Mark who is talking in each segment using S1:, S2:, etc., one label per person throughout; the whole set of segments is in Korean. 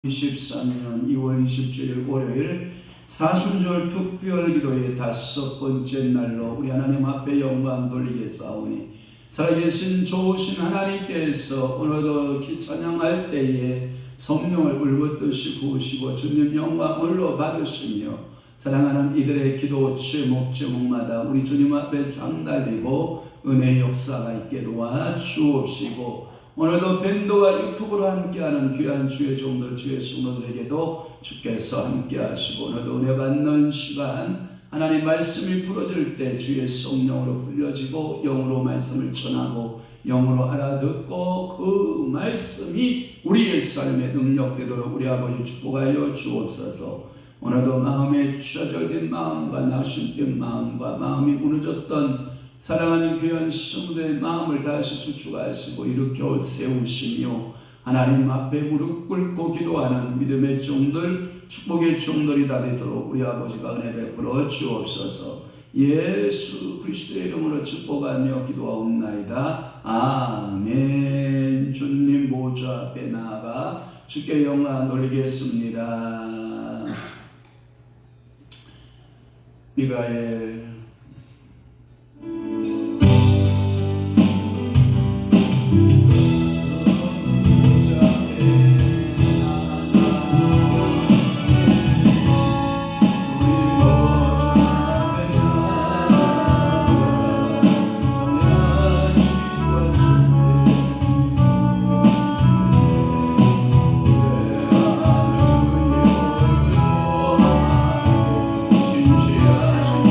S1: 2023년 2월 27일 월요일 사순절 특별기도의 5번째 날로 우리 하나님 앞에 영광 돌리겠사오니 살아계신 좋으신 하나님께서 오늘도 찬양할 때에 성령을 울붓듯이 부으시고 주님 영광을로 받으시며 사랑하는 이들의 기도 제목마다 우리 주님 앞에 상달리고 은혜의 역사가 있게 도와주옵시고 오늘도 밴드와 유튜브로 함께하는 귀한 주의 종들 주의 성도들에게도 주께서 함께하시고 오늘도 은혜 받는 시간 하나님 말씀이 풀어질 때 주의 성령으로 불려지고 영으로 말씀을 전하고 영으로 알아듣고 그 말씀이 우리의 삶에 능력되도록 우리 아버지 축복하여 주옵소서. 오늘도 마음에 좌절된 마음과 낙심된 마음과 마음이 무너졌던 사랑하는 귀한 성도의 마음을 다시 수축하시고 일으켜 세우시며 하나님 앞에 무릎 꿇고 기도하는 믿음의 종들 축복의 종들이 다 되도록 우리 아버지가 은혜 베풀어 주옵소서. 예수 그리스도의 이름으로 축복하며 기도하옵나이다. 아멘. 주님 보좌 앞에 나아가 주께 영광 돌리겠습니다. 미가엘 진취하신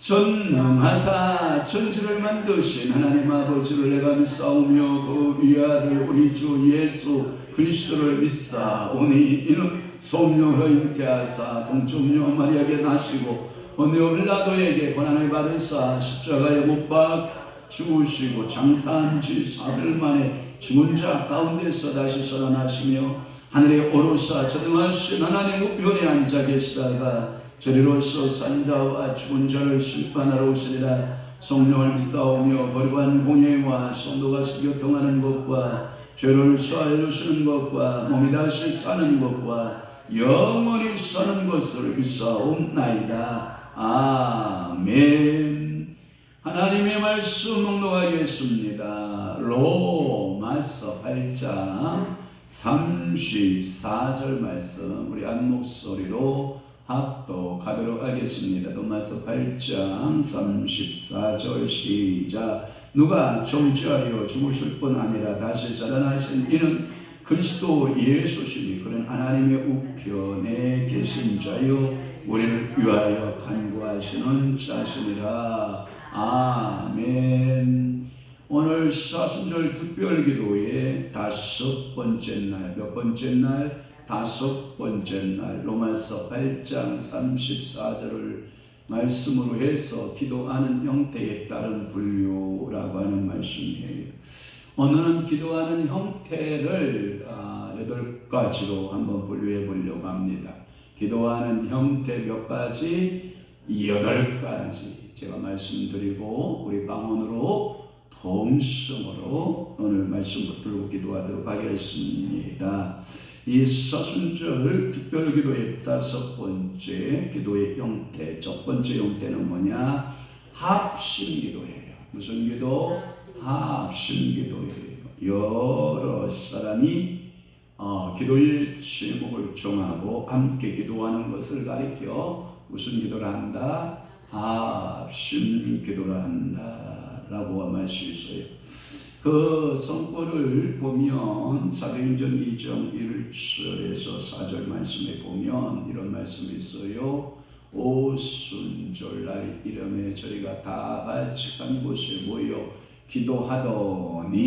S1: 전능하사 천지를 만드신 하나님 아버지를 내가 믿사오며 그 위아들 우리 주 예수 그리스도를 믿사오니 이는 성령으로 임태하사 동정녀 마리아에게 나시고 본디오 빌라도에게 고난을 받으사 십자가에 못 박혀 죽으시고 장사한 지 사흘 만에 죽은 자 가운데서 다시 살아나시며 하늘에 오르사 전능하신 하나님 우편에 앉아 계시다가 저리로서 산 자와 죽은 자를 심판하러 오시리라. 성령을 믿사오며 거룩한 공예와 성도가 교통하는 것과 죄를 사하여 주시는 것과 몸이 다시 사는 것과 영원히 사는 것을 믿사옵나이다. 아멘. 하나님의 말씀 묵묵하겠습니다. 로마서 8장 34절 말씀 우리 한 목소리로 합독하도록 하겠습니다. 로마서 8장 34절 시작. 누가 정죄하려 죽으실 뿐 아니라 다시 살아나신 이는 그리스도 예수시니 그는 하나님의 우편에 계신 자요 우리를 위하여 간구하시는 자시니라. 아멘. 오늘 사순절 특별기도의 다섯 번째 날, 몇 번째 날? 다섯 번째 날, 로마서 8장 34절을 말씀으로 해서 기도하는 형태에 따른 분류라고 하는 말씀이에요. 오늘은 기도하는 형태를 8가지로 한번 분류해 보려고 합니다. 기도하는 형태 몇 가지? 8가지 제가 말씀드리고 우리 방언으로 동성으로 오늘 말씀 붙들고 기도하도록 하겠습니다. 이 사순절 특별기도의 다섯 번째 기도의 형태, 첫 번째 형태는 뭐냐? 합심기도예요. 무슨 기도? 합심기도예요. 여러 사람이 기도의 제목을 정하고 함께 기도하는 것을 가리켜 무슨 기도를 한다? 합심기도를 한다 라고 말씀이 있어요. 그 성구를 보면 사도행전 2장 1절에서 4절 말씀에 보면 이런 말씀이 있어요. 오순절날 이름에 저희가 다 같이 한 곳에 모여 기도하더니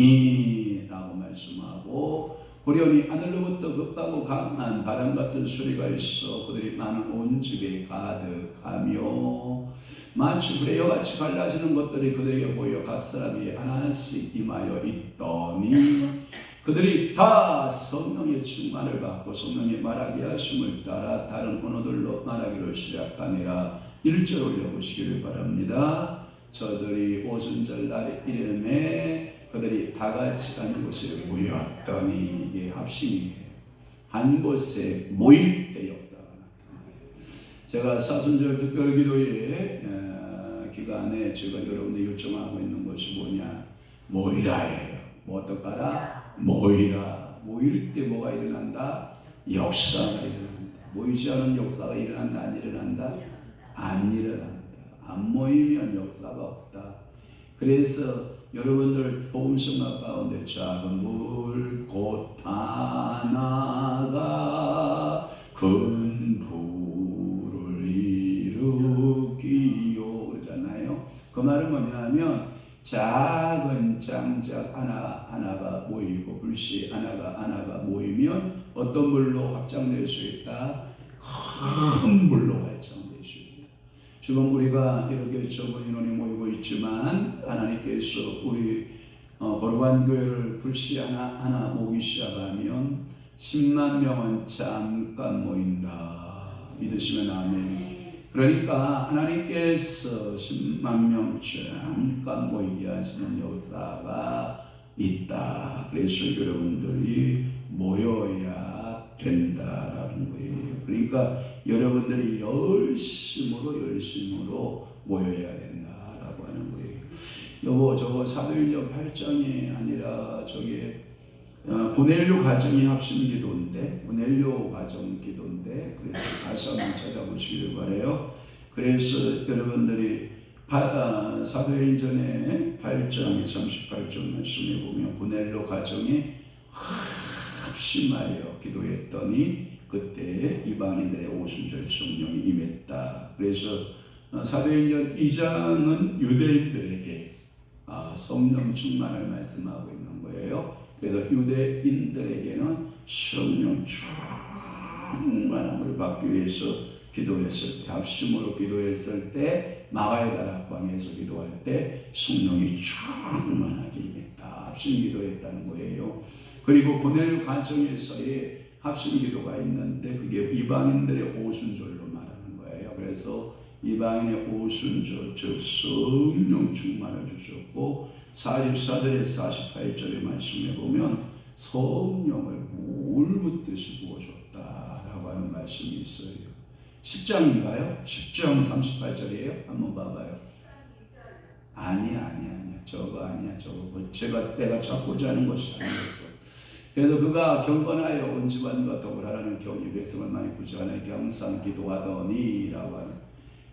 S1: 라고 말씀하고 고려니 하늘로부터 급하고 강한 바람 같은 소리가 있어 그들이 많은 온 집에 가득하며 마치 불에 여같이 갈라지는 것들이 그들에게 보여 각 사람이 하나씩 임하여 있더니 그들이 다 성령의 충만을 받고 성령의 말하게 하심을 따라 다른 언어들로 말하기를 시작하니라. 1절 올려보시기를 바랍니다. 저들이 오순절 날 이름에 그들이 다 같이 한 곳에 모였더니 이게 합심이에요. 한 곳에 모일 때 역사가 나타나요. 제가 사순절 특별기도의 기간에 제가 여러분들 요청하고 있는 것이 뭐냐? 모이라예요. 뭐 어떡하라? 모이라. 모일 때 뭐가 일어난다? 역사가 일어난다. 모이지 않은 역사가 일어난다? 안 일어난다? 안 일어난다. 안 모이면 역사가 없다. 그래서 여러분들 복음성화 가운데 작은 불 곧 하나가 큰 불을 일으키요 그러잖아요. 그 말은 뭐냐면 작은 장작 하나가 모이고 불씨 하나가 모이면 어떤 불로 확장될 수 있다? 큰 불로 확장될 수 있다. 지금 우리가 이렇게 적은 인원이 모이고 있지만 하나님께서 우리 거룩한 교회를 불씨 하나 모으기 시작하면 10만 명은 잠깐 모인다. 믿으시면 아멘. 그러니까 하나님께서 10만 명 잠깐 모이게 하시는 역사가 있다. 그래서 여러분들이 모여야 된다라는 거예요. 그러니까 여러분들이 열심으로 모여야 된다라고 하는 거예요. 여보 저거 사도행전 8장이 아니라 저게 고넬료 가정이 합심기도인데 고넬료 가정 기도인데 그래서 다시 한번 찾아보시길 바래요. 그래서 여러분들이 사도행전의 8장 38절 말씀에 보면 고넬료 가정이 합심하여 기도했더니 그때 이방인들의 오순절 성령이 임했다. 그래서 사도행전 2장은 유대인들에게 성령 충만을 말씀하고 있는 거예요. 그래서 유대인들에게는 성령 충만함을 받기 위해서 기도했을 때, 합심으로 기도했을 때, 마가의 다락방에서 기도할 때 성령이 충만하게 임했다. 합심 기도했다는 거예요. 그리고 고넬료 가정에서의 합심 기도가 있는데 그게 이방인들의 오순절로 말하는 거예요. 그래서 이방인의 오순절, 즉 성령 충만을 주셨고 44절에 48절의 말씀에 보면 성령을 물 붓듯이 부어줬다라고 하는 말씀이 있어요. 10장인가요? 10장 38절이에요? 한번 봐봐요. 아니야. 저거 아니야. 저거 내가 찾고자 하는 것이 아니었어. 그래서 그가 경건하여 온 집안과 더불어 하나님 경외 백성을 많이 구제하여 항상 기도하더니 라고 하는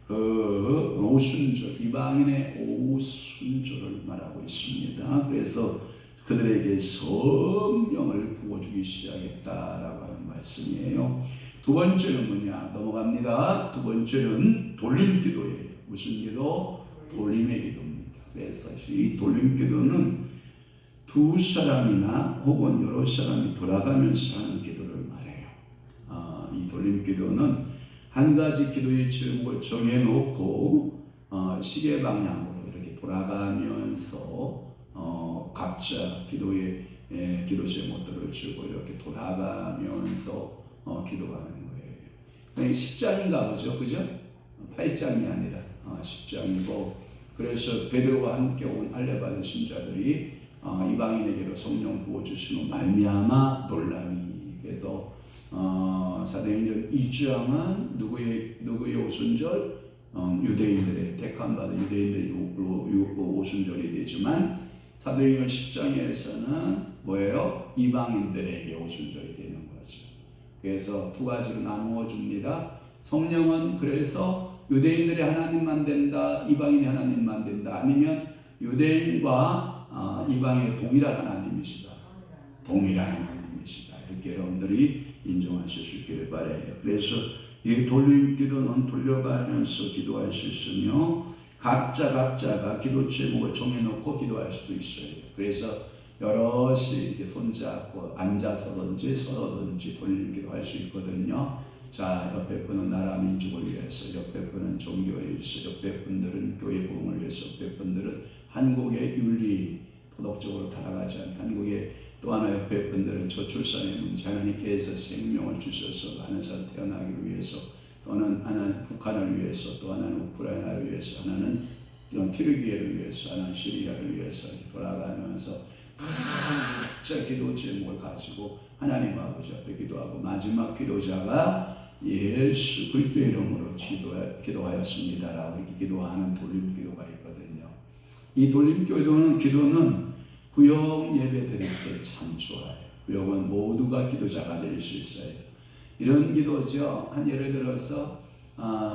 S1: 그 오순절, 이방인의 오순절을 말하고 있습니다. 그래서 그들에게 성령을 부어주기 시작했다라고 하는 말씀이에요. 두 번째는 뭐냐? 넘어갑니다. 두 번째는 돌림 기도예요. 무슨 기도? 돌림의 기도입니다. 그래서 이 돌림 기도는 두 사람이나 혹은 여러 사람이 돌아가면서 하는 기도를 말해요. 이 돌림 기도는 한 가지 기도의 제목을 정해놓고 시계 방향으로 이렇게 돌아가면서 각자 기도의 기도 제목들을 주고 이렇게 돌아가면서 기도하는 거예요. 10장인가 보죠, 그죠? 8장이 아니라 10장이고, 그래서 베드로와 함께 온 할례 받은 신자들이 이방인에게로 성령 부어주시는 말미암아 놀라니. 그래서 사도행전 2장은 누구의 오순절? 유대인들의 택함 받은 유대인들의 오순절이 되지만 사도행전 10장에서는 뭐예요? 이방인들에게 오순절이 되는 거죠. 그래서 두 가지로 나누어 줍니다. 성령은 그래서 유대인들의 하나님만 된다, 이방인의 하나님만 된다, 아니면 유대인과 이방인의 동일한 하나님이시다. 동일한 하나님이시다. 이렇게 여러분들이 인정하실 수 있기를 바라요. 그래서 이 돌림 기도는 돌려가면서 기도할 수 있으며 각자가 기도 제목을 정해놓고 기도할 수도 있어요. 그래서 여럿이 이렇게 손잡고 앉아서든지 서든지 돌림 기도할 수 있거든요. 자, 옆에 분은 나라 민족을 위해서, 옆에 분은 종교에 위해서, 옆에 분들은 교회 부흥을 위해서, 옆에 분들은 한국의 윤리 도덕적으로 타락하지 않게, 한국의 또 하나 옆에 분들은 저출산의 문제, 하나님께서 생명을 주셔서 많은 사람 태어나기를 위해서, 또는 하나는 북한을 위해서, 또 하나는 우크라이나를 위해서, 하나는 튀르기예를 위해서, 하나는 시리아를 위해서 돌아가면서 각자 기도 제목을 가지고 하나님 아버지 앞에 기도하고, 마지막 기도자가 예수 그리스도의 이름으로 기도하였습니다라고 이렇게 기도하는 돌림 기도가 있거든요. 이 돌림 기도는 구역 예배 드릴 때 참 좋아요. 구역은 모두가 기도자가 될 수 있어요. 이런 기도죠. 한 예를 들어서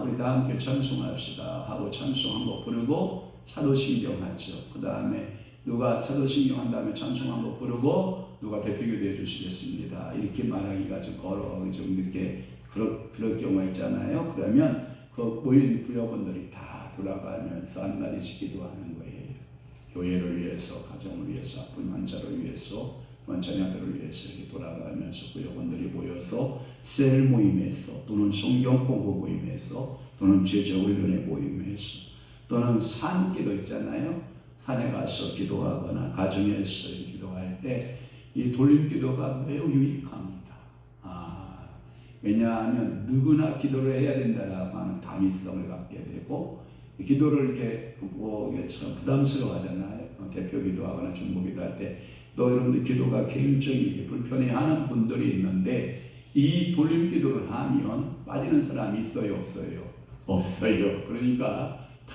S1: 우리 다 함께 찬송합시다 하고 찬송 한곡 부르고 사도신경 하죠. 그 다음에 누가 사도신경 한 다음에 찬송 한곡 부르고 누가 대표기도해 주시겠습니다. 이렇게 말하기가 좀 좀 이렇게 그럴 경우가 있잖아요. 그러면 그 모인 구역원들이 다 돌아가면서 한마디씩 기도하는 거예요. 교회를 위해서, 가정을 위해서, 아픈 환자를 위해서, 자녀들을 위해서 이렇게 돌아가면서 구역원들이 모여서 셀 모임에서, 또는 성경 공부 모임에서, 또는 제자 훈련의 모임에서, 또는 산기도 있잖아요. 산에 가서 기도하거나 가정에서 기도할 때 이 돌림 기도가 매우 유익합니다. 왜냐하면 누구나 기도를 해야 된다라고 하는 당위성을 갖게 되고, 기도를 이렇게 참 부담스러워 하잖아요. 대표 기도하거나 중보 기도할 때 또 여러분들 기도가 개인적이 불편해하는 분들이 있는데, 이 돌림 기도를 하면 빠지는 사람이 있어요, 없어요? 없어요. 그러니까 다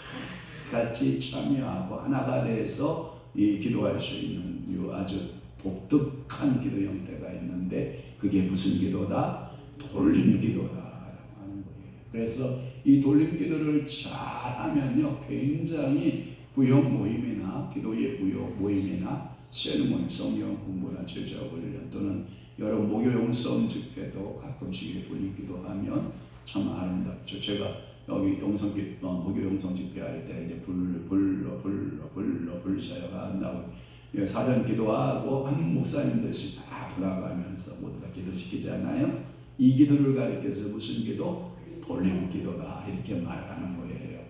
S1: 같이 참여하고 하나가 돼서 이 기도할 수 있는 아주 독특한 기도 형태가 있는데, 그게 무슨 기도다? 돌림 기도다라고 하는 거예요. 그래서 이 돌림 기도를 잘 하면요, 굉장히 구역 모임이나 기도의 구역 모임이나 셀 모임, 성경 공부나 제자 훈련, 또는 여러 목요 용성 집회도 가끔씩 돌림 기도하면 참 아름답죠. 제가 여기 무교 용성 집회할 때 이제 불셔가 한다고 사전 기도하고 한 목사님들씩 다 돌아가면서 모두 다 기도시키잖아요. 이 기도를 가리켜서 무슨 기도? 돌림 기도다 이렇게 말하는 거예요.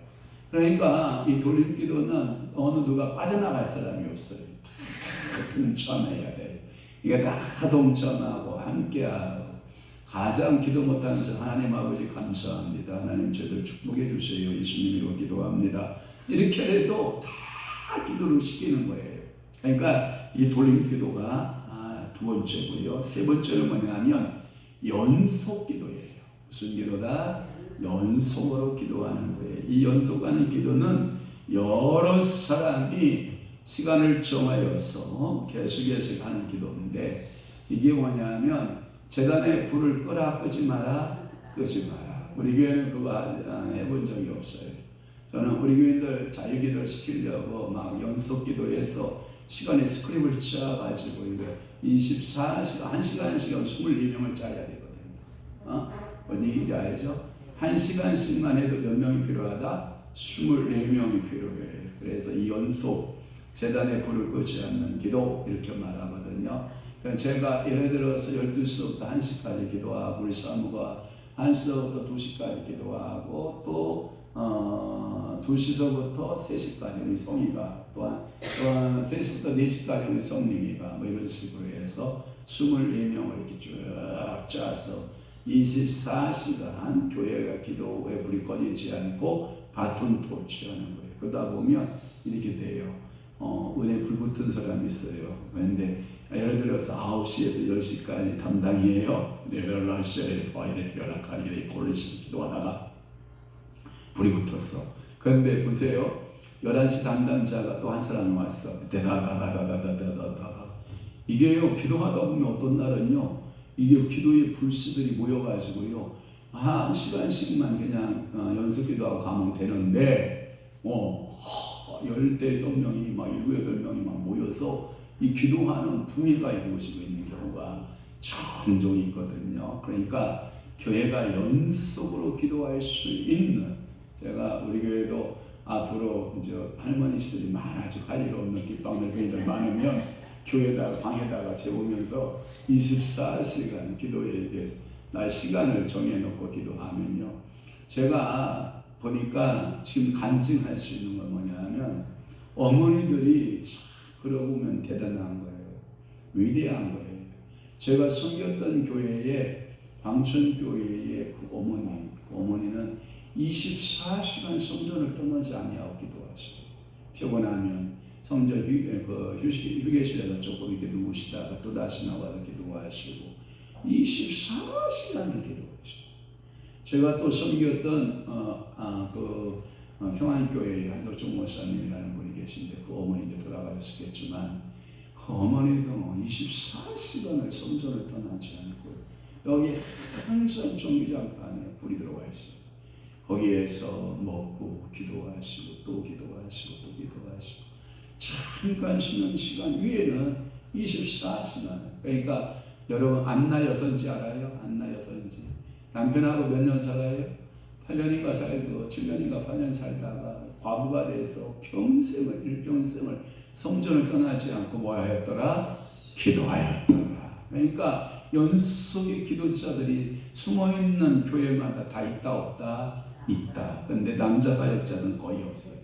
S1: 그러니까 이 돌림 기도는 어느 누가 빠져나갈 사람이 없어요. 다 동참해야 돼요. 이게 다 동참하고 함께하고. 가장 기도 못하는 사람 하나님 아버지 감사합니다. 하나님 저희들 축복해 주세요. 예수님으로 기도합니다. 이렇게 해도 다 기도를 시키는 거예요. 그러니까 이 돌림 기도가 두 번째고요. 세 번째는 뭐냐면 연속 기도예요. 무슨 기도다? 연속으로 기도하는 거예요. 이 연속하는 기도는 여러 사람이 시간을 정하여서 계속해서 하는 기도인데 이게 뭐냐면 제단에 불을 끄라 끄지 마라 끄지 마라. 우리 교회는 그거 해본 적이 없어요. 저는 우리 교인들 자유기도를 시키려고 막 연속기도해서 시간에 스크립을 짜가지고 24시간 1시간씩은 24명을 짜야 되거든요. 뭔 얘기인지 알죠? 1시간씩만 해도 몇 명이 필요하다? 24명이 필요해요. 그래서 이 연속 제단에 불을 끄지 않는 기도 이렇게 말하거든요. 제가 예를 들어서 12시부터 1시까지 기도하고 우리 사무가 1시부터 2시까지 기도하고 또 2시서부터 3시까지 우리 성희가 또한 3시부터 4시까지 우리 성님이가 뭐 이런 식으로 해서 24명을 이렇게 쭉 짜서 24시간 교회가 기도에 불이 꺼지지 않고 바톤 토치하는 거예요. 그러다 보면 이렇게 돼요. 은혜 불붙은 사람이 있어요. 그런데 예를 들어서 9시에서 10시까지 담당이에요. 내려라 시에 파이네 피어라카리에 콜레시 기도하다가 불이 붙었어. 그런데 보세요. 11시 담당자가 또 한 사람이 왔어. 대다다다다다다다다. 이게요, 기도하다 보면 어떤 날은요, 이게 기도의 불씨들이 모여가지고요, 한 시간씩만 그냥 연습 기도하고 가면 되는데, 18명이 막 7, 8명이 막 모여서 이 기도하는 부회가 이루어지고 있는 경우가 종종 있거든요. 그러니까 교회가 연속으로 기도할 수 있는, 제가 우리 교회도 앞으로 이제 할머니들이 많아지고 할 일 없는 깃방들교인들 많으면 교회에다가 방에다가 재우면서 24시간 기도에 대해서 날 시간을 정해놓고 기도하면요. 제가 보니까 지금 간증할 수 있는 건 뭐냐면 어머니들이 그러고 보면 대단한 거예요. 위대한 거예요. 제가 섬겼던 교회에 방천교회의 그 어머니는 24시간 성전을 떠나지 아니하고 기도하시고 피곤하면 성전 휴게실에서 조금 이렇게 누우시다가 또 다시 나와서 기도하시고 24시간을 기도하시고 제가 또 섬겼던 평안교회의 한덕종 목사님이라는 분이 계신데 그 어머니도 돌아가셨겠지만 그 어머니도 24시간을 성전을 떠나지 않고 여기 항상 정기장판에 불이 들어와 있어요. 거기에서 먹고 기도하시고 또 기도하시고 또 기도하시고 잠깐 쉬는 시간 위에는 24시간. 그러니까 여러분 안나 여선지 알아요? 안나 여선지. 남편하고 몇 년 살아요? 8년인가 살고 7년인가 8년 살다가 과부가 돼서 일평생을 성전을 떠나지 않고 뭐 하였더라? 기도하였더라. 그러니까 연속의 기도자들이 숨어있는 교회마다 다 있다 없다? 있다. 그런데 남자 사역자는 거의 없어요.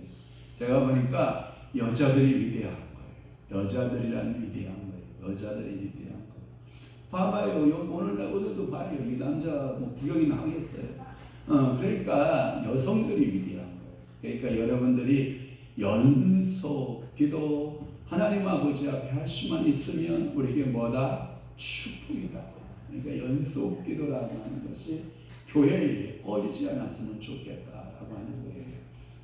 S1: 제가 보니까 여자들이 위대한 거예요. 여자들이라는 위대한 거예요. 여자들이 위대한 거예요. 봐봐요. 오늘날 어디도 봐요. 이 남자 뭐 구경이나 하겠어요. 그러니까 여성들이 위대한 거예요. 그러니까 여러분들이 연속 기도 하나님 아버지 앞에 할 수만 있으면 우리에게 뭐다? 축복이다. 그러니까 연속 기도라고 하는 것이 교회에 꺼지지 않았으면 좋겠다라고 하는 거예요.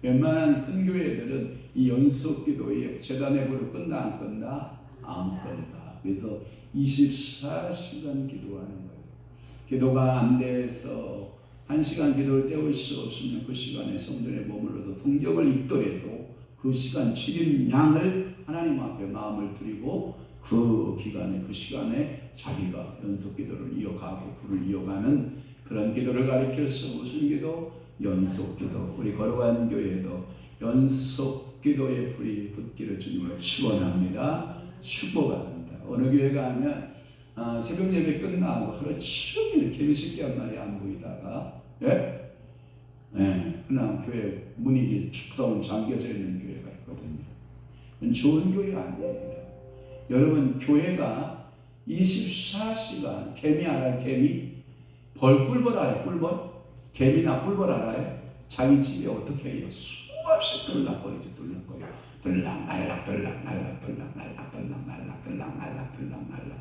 S1: 웬만한 큰 교회들은 이 연속 기도에 제단의 불을 끈다 안 끈다? 안 끈다. 그래서 24시간 기도하는 거예요. 기도가 안 돼서 1시간 기도를 때울 수 없으면 그 시간에 성전에 머물러서 성경을 읽더라도 그 시간 책임량을 하나님 앞에 마음을 드리고 그 기간에 그 시간에 자기가 연속 기도를 이어가고 불을 이어가는 그런 기도를 가리켜서 무슨 기도? 연속기도, 우리 거룩한 교회도 연속기도의 불이 붙기를 주님을 축원합니다. 축복합니다. 어느 교회 가면 새벽 예배 끝나고 하루 종일 개미식기 한 마리 안 보이다가 그냥 교회 문이 축동 잠겨져 있는 교회가 있거든요. 좋은 교회 아닙니다. 여러분, 교회가 24시간 개미 알아요? 개미? 꿀벌 알아요? 꿀벌? 개미나 꿀벌 알아요? 자기 집에 어떻게 해요? 수없이 들락거리죠. 들락날락 들락날락 들락날락 들락날락 들락날락 들락날락.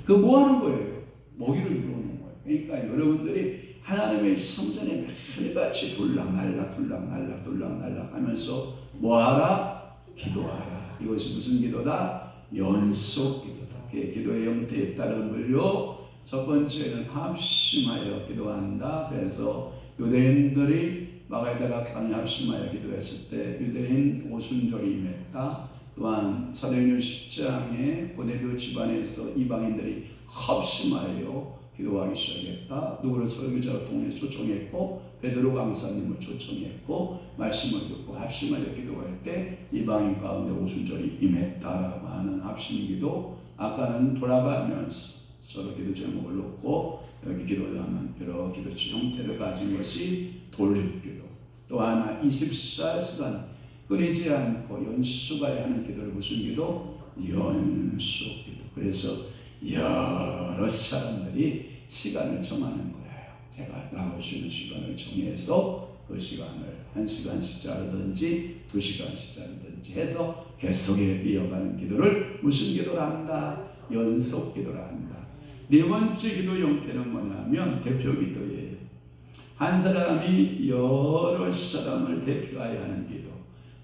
S1: 그 뭐 하는 거예요? 먹이를 이루는 거예요. 그러니까 여러분들이 하나님의 성전에 매일같이 들락날락 들락날락 들락날락 하면서 뭐하라? 기도하라. 이것이 무슨 기도다? 연속 기도다. 기도의 형태에 따른 분류. 첫 번째는 합심하여 기도한다. 그래서 유대인들이 마가다락 강에 합심하여 기도했을 때 유대인 오순절이 임했다. 또한 사도행전 10장에 고넬료 집안에서 이방인들이 합심하여 기도하기 시작했다. 누구를 설교자로 통해 초청했고 베드로 강사님을 초청했고 말씀을 듣고 합심하여 기도할 때 이방인 가운데 오순절이 임했다라고 하는 합심기도. 아까는 돌아가면서 서로 기도 제목을 놓고 여기 기도하는 여러 기도 형태를 가진 것이 돌립기도. 또 하나 24시간 끊이지 않고 연수가야 하는 기도를 무슨 기도? 연속기도. 그래서 여러 사람들이 시간을 정하는 거예요. 제가 나올 수 있는 시간을 정해서 그 시간을 1시간씩 자르든지 2시간씩 자르든지 해서 계속해 이어가는 기도를 무슨 기도를 한다? 연속 기도를 한다. 네 번째 기도 형태는 뭐냐면 대표 기도예요. 한 사람이 여러 사람을 대표하여 하는 기도.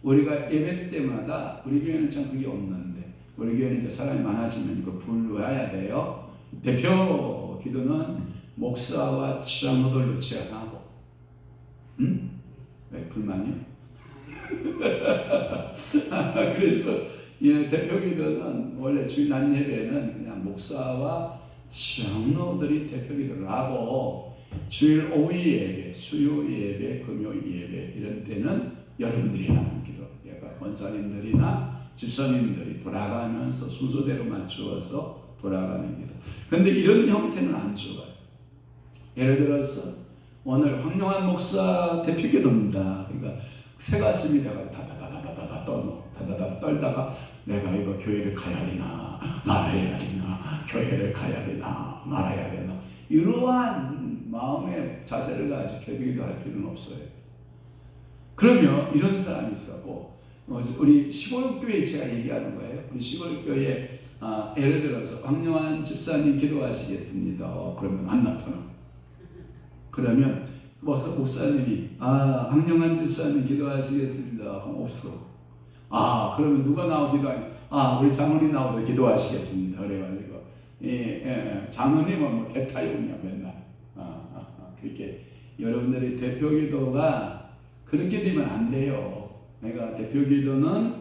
S1: 우리가 예배 때마다 우리 교회는 참 그게 없는데 우리 교회는 이제 사람이 많아지면 이거 분류해야 돼요. 대표 기도는 목사와 장로들로 제한하고. 왜 불만이요? 그래서 대표 기도는 원래 주일 낮 예배는 그냥 목사와 장로들이 대표 기도를 하고 주일 오후 예배, 수요 예배, 금요 예배 이런 때는 여러분들이 하는 기도. 그러니까 권사님들이나 집사님들이 돌아가면서 순서대로 맞추어서 돌아가는 기도. 그런데 이런 형태는 안 좋아요. 예를 들어서 오늘 황용환 목사 대표 기도입니다. 그러니까 새 가슴이다가 다다다다다다 떠노 다다다 떨다가 내가 이거 교회를 가야 되나 말아야 되나 교회를 가야 되나 말아야 되나 이러한 마음의 자세를 가지고 개비기도 할 필요는 없어요. 그러면 이런 사람이 있었고 우리 시골교회 제가 얘기하는 거예요. 우리 시골교회 예를 들어서 황용환 집사님 기도하시겠습니다. 그러면 안 나타나. 그러면 목사님이 황용환 집사님 기도하시겠습니다. 그럼 없어. 그러면 누가 나오고 기도하냐? 우리 장로님 나와서 기도하시겠습니다. 그래가지고 장로님은 뭐 대타용이야 맨날. 그렇게 여러분들이 대표 기도가 그렇게 되면 안 돼요. 그러니까 대표 기도는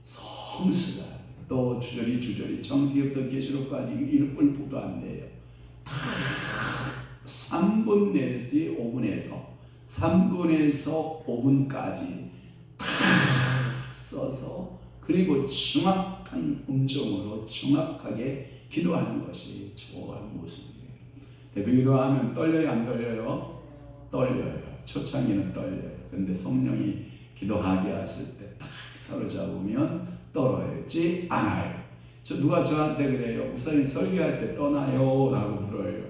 S1: 성스가 또 주저리 청세기부터 계시록까지 1분도 안 돼요. 3분 내지 5분에서 3분에서 5분까지 다 써서 그리고 정확한 음정으로 정확하게 기도하는 것이 좋은 모습이에요. 대표 기도하면 떨려요, 안 떨려요? 떨려요. 초창기는 떨려요. 그런데 성령이 기도하게 하실 때 딱 사로잡으면 떨어지지 않아요. 누가 저한테 그래요. 목사님 설교할 때 떠나요 라고 물어요.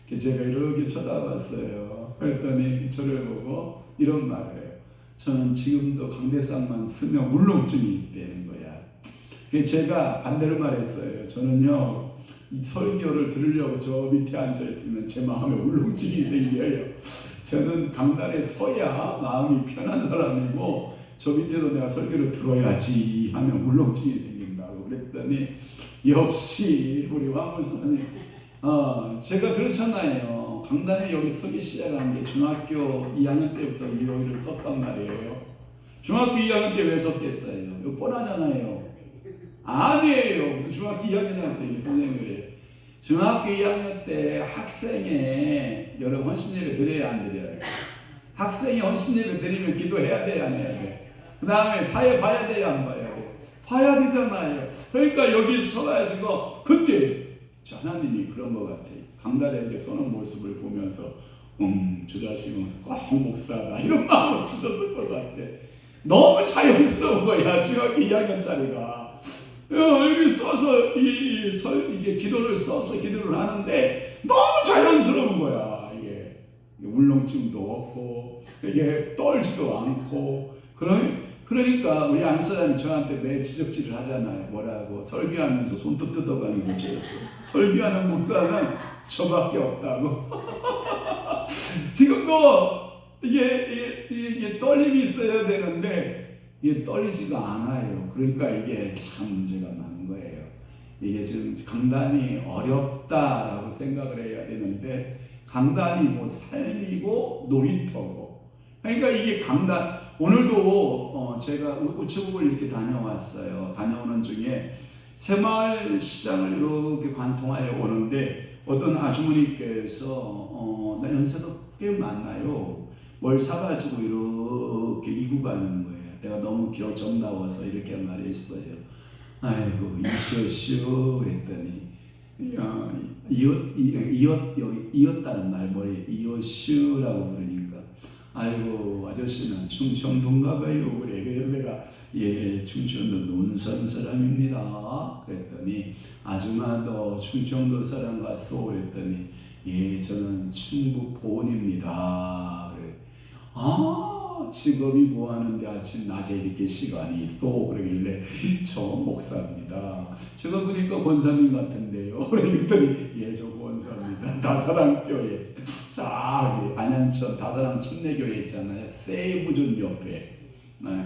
S1: 제가 이렇게 쳐다봤어요. 그랬더니 저를 보고 이런 말을 해요. 저는 지금도 강대상만 쓰면 울렁증이 있다는 거야. 제가 반대로 말했어요. 저는요 이 설교를 들으려고 저 밑에 앉아있으면 제 마음에 울렁증이 생겨요. 저는 강단에 서야 마음이 편한 사람이고 저 밑에도 내가 설교를 들어야지 하면 울렁증이 생긴다고 그랬더니 역시 우리 왕 목사님 제가 그렇잖아요. 강단에 여기 서기 시작한 게 중학교 2학년 때부터 여기를 썼단 말이에요. 중학교 2학년 때 왜 썼겠어요? 이거 뻔하잖아요. 아니에요. 무슨 중학교 2학년 학생이 선생님을 중학교 2학년 때 학생의 여러 헌신예를 드려야 안 드려요? 학생이 헌신예배 드리면 기도해야 돼, 안 해야 돼? 그 다음에 사회 봐야 돼요, 안 봐야 돼? 봐야 되잖아요. 그러니까 여기 서가지고 그때 하나님이 그런 것 같아. 강단에게 쏘는 모습을 보면서 저 자식은 꼭 목사다 이런 마음을 주셨을 것 같아. 너무 자연스러운 거야. 중학교 2학년짜리가 이렇게 써서 이게 기도를 써서 기도를 하는데 너무 자연스러운 거야. 이게 울렁증도 없고 이게 떨지도 않고 그러니까 우리 안사람이 저한테 매일 지적질을 하잖아요. 뭐라고? 설교하면서 손톱 뜯어가면서 찔렀어. 설교하는 목사는 저밖에 없다고. 지금도 이게 떨림이 있어야 되는데 이게 떨리지가 않아요. 그러니까 이게 참 문제가 많은 거예요. 이게 지금 강단이 어렵다라고 생각을 해야 되는데 강단이 뭐 삶이고 놀이터고. 그러니까 이게 강단. 오늘도 제가 우체국을 이렇게 다녀왔어요. 다녀오는 중에 새마을 시장을 이렇게 관통하여 오는데 어떤 아주머니께서 나 연세도 꽤 많나요? 뭘 사가지고 이렇게 이고 가는 거예요. 내가 너무 정다워서 이렇게 말했어요. 아이고 이시오 그랬더니 이었다는 말 뭐래 이어슈라고 부르니까 아이고 아저씨는 충청도인가 봐요. 그래. 그래서 내가 예 충청도 논산 사람입니다. 그랬더니 아줌마도 충청도 사람 같소. 그랬더니 예 저는 충북 보은입니다. 그래. 아 직업이 뭐하는데 아침 낮에 이렇게 시간이 있어. 그러길래 저 목사입니다. 제가 보니까 권사님 같은데요. 그랬더니 예 저 권사입니다. 다사랑교회 자 안양천 다사랑 침례교회 있잖아요. 세이브존 옆에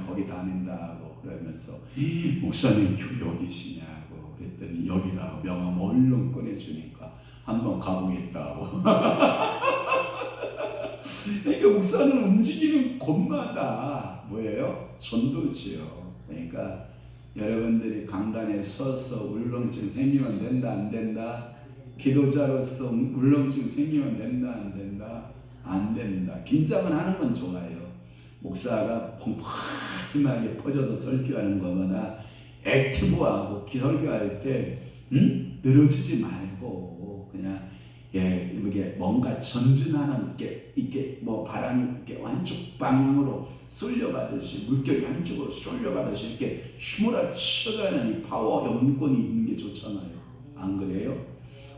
S1: 거기 다닌다고 그러면서 목사님 교회 어디시냐고 그랬더니 여기라고 명함 얼른 꺼내주니까 한번 가보겠다고. 그러니까 목사는 움직이는 곳마다 뭐예요? 전도지요. 그러니까 여러분들이 강단에 서서 울렁증 생기면 된다 안 된다? 기도자로서 울렁증 생기면 된다 안 된다? 안 된다. 긴장을 하는 건 좋아요. 목사가 펑펑하게 퍼져서 설교하는 것보다 액티브하고 설교할 때 늘어지지 말고 그냥 이게 뭔가 전진하는 이게 뭐 바람이 이렇게 완쪽 방향으로 쏠려가듯이 물결이 한쪽으로 쏠려가듯이 이렇게 휘몰아쳐가는 이 파워 영권이 있는 게 좋잖아요. 안 그래요?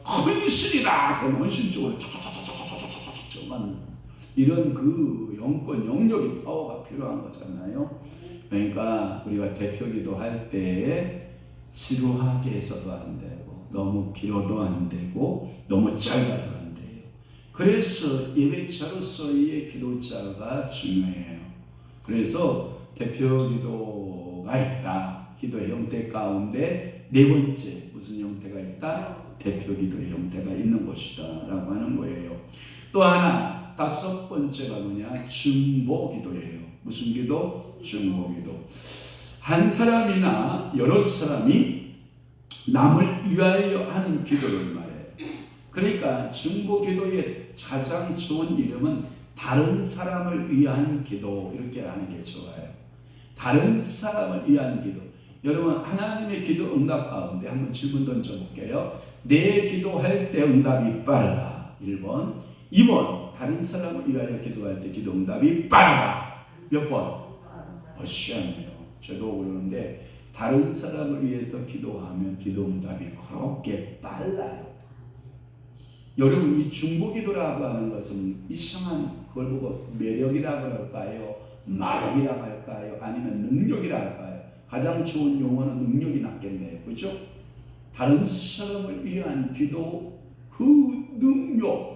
S1: 헌신이다. 그럼 헌신 쪽으로 촉촉촉촉촉촉촉촉촉 이런 그 영권 영역의 파워가 필요한 거잖아요. 그러니까 우리가 대표기도 할 때 지루하게 해서도 안 되고 너무 길어도 안 되고 너무 짧아도 안 돼요. 그래서 예배자로서의 기도자가 중요해요. 그래서 대표기도가 있다. 기도의 형태 가운데 네 번째 무슨 형태가 있다? 대표기도의 형태가 있는 것이다 라고 하는 거예요. 또 하나 다섯 번째가 뭐냐? 중보기도예요. 무슨 기도? 중보기도. 한 사람이나 여러 사람이 남을 위하여 하는 기도를 말해요. 그러니까 중보기도의 가장 좋은 이름은 다른 사람을 위한 기도 이렇게 하는 게 좋아요. 다른 사람을 위한 기도. 여러분 하나님의 기도 응답 가운데 한번 질문 던져볼게요. 내 기도할 때 응답이 빠르다. 1번. 2번. 다른 사람을 위하여 기도할 때 기도 응답이 빠르다. 몇 번? 희한해요. 저도 그러는데 다른 사람을 위해서 기도하면 기도 응답이 그렇게 빨라요. 여러분 이 중보기도라고 하는 것은 이상한 그걸 보고 매력이라고 할까요? 마력이라고 할까요? 아니면 능력이라고 할까요? 가장 좋은 용어는 능력이 낫겠네요. 그렇죠? 다른 사람을 위한 기도 그 능력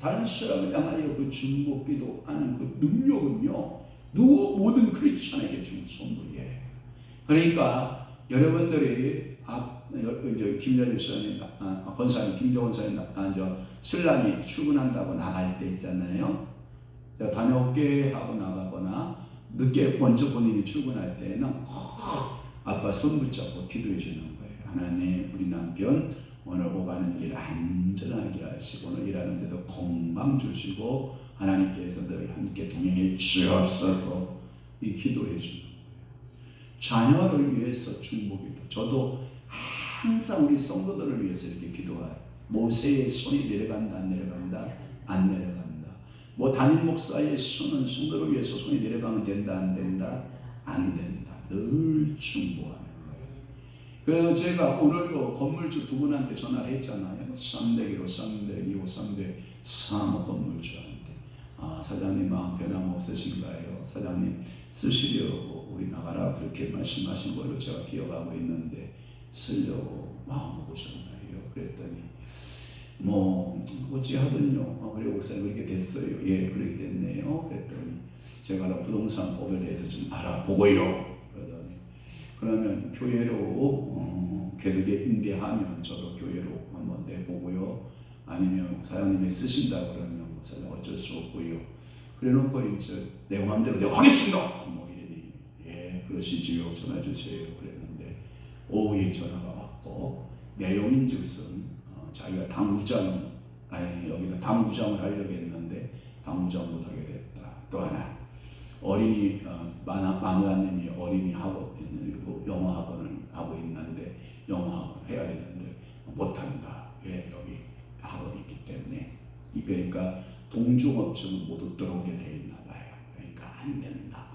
S1: 다른 사람을 향하여 그 중보기도 하는 그 능력은요 모든 크리스천에게 주는 선물이에요. 그러니까 여러분들이 김정일 목사님, 권사님, 김정은 사님, 신랑이 출근한다고 나갈 때 있잖아요. 다녀올게 하고 나가거나 늦게 먼저 본인이 출근할 때는 아빠 손 붙잡고 기도해 주는 거예요. 하나님 우리 남편 오늘 오가는 길 안전하게 하시고 오늘 일하는데도 건강 주시고 하나님께서 늘 함께 동행해 주옵소서 이 기도해 주는 거예요. 자녀를 위해서 중보기도. 저도 항상 우리 성도들을 위해서 이렇게 기도해요. 모세의 손이 내려간다 안 내려간다? 안 내려간다. 뭐 담임 목사의 손은 성도를 위해서 손이 내려가면 된다 안 된다? 안 된다. 늘 중보하는 거예요. 그래서 제가 오늘도 건물주 두 분한테 전화를 했잖아요. 301호, 302호, 303호 건물주한테. 사장님 마음 변함없으신가요? 사장님 쓰시려고 우리 나가라 그렇게 말씀하신 걸로 제가 기억하고 있는데 쓰려고 마음 먹으셨나요? 그랬더니 뭐 어찌하든요. 그래 목사님 그렇게 됐어요. 예 그렇게 됐네요. 그랬더니 제가 부동산 법에 대해서 좀 알아보고요. 그러더니 그러면 교회로 계속 임대하면 저도 교회로 한번 내보고요. 아니면 사장님이 쓰신다 그러면 사장 어쩔 수 없고요. 그래놓고 이제 내 마음대로 내가 하겠습니다. 뭐 이러니 예 그러시지요. 전화 주세요. 그랬는데 오후에 전화가 왔고 내용인즉슨 자기가 당구장 여기다 당구장을 하려고 했는데 당구장 못하게 됐다. 또 하나 어린이 마누라님이 어린이 학원 영어 학원을 하고 있는데 영어 학원 해야 되는데 못한다. 왜 여기 학원이 있기 때문에. 그러니까 동종업종은 모두 들어오게 돼 있나 봐요. 그러니까 안 된다.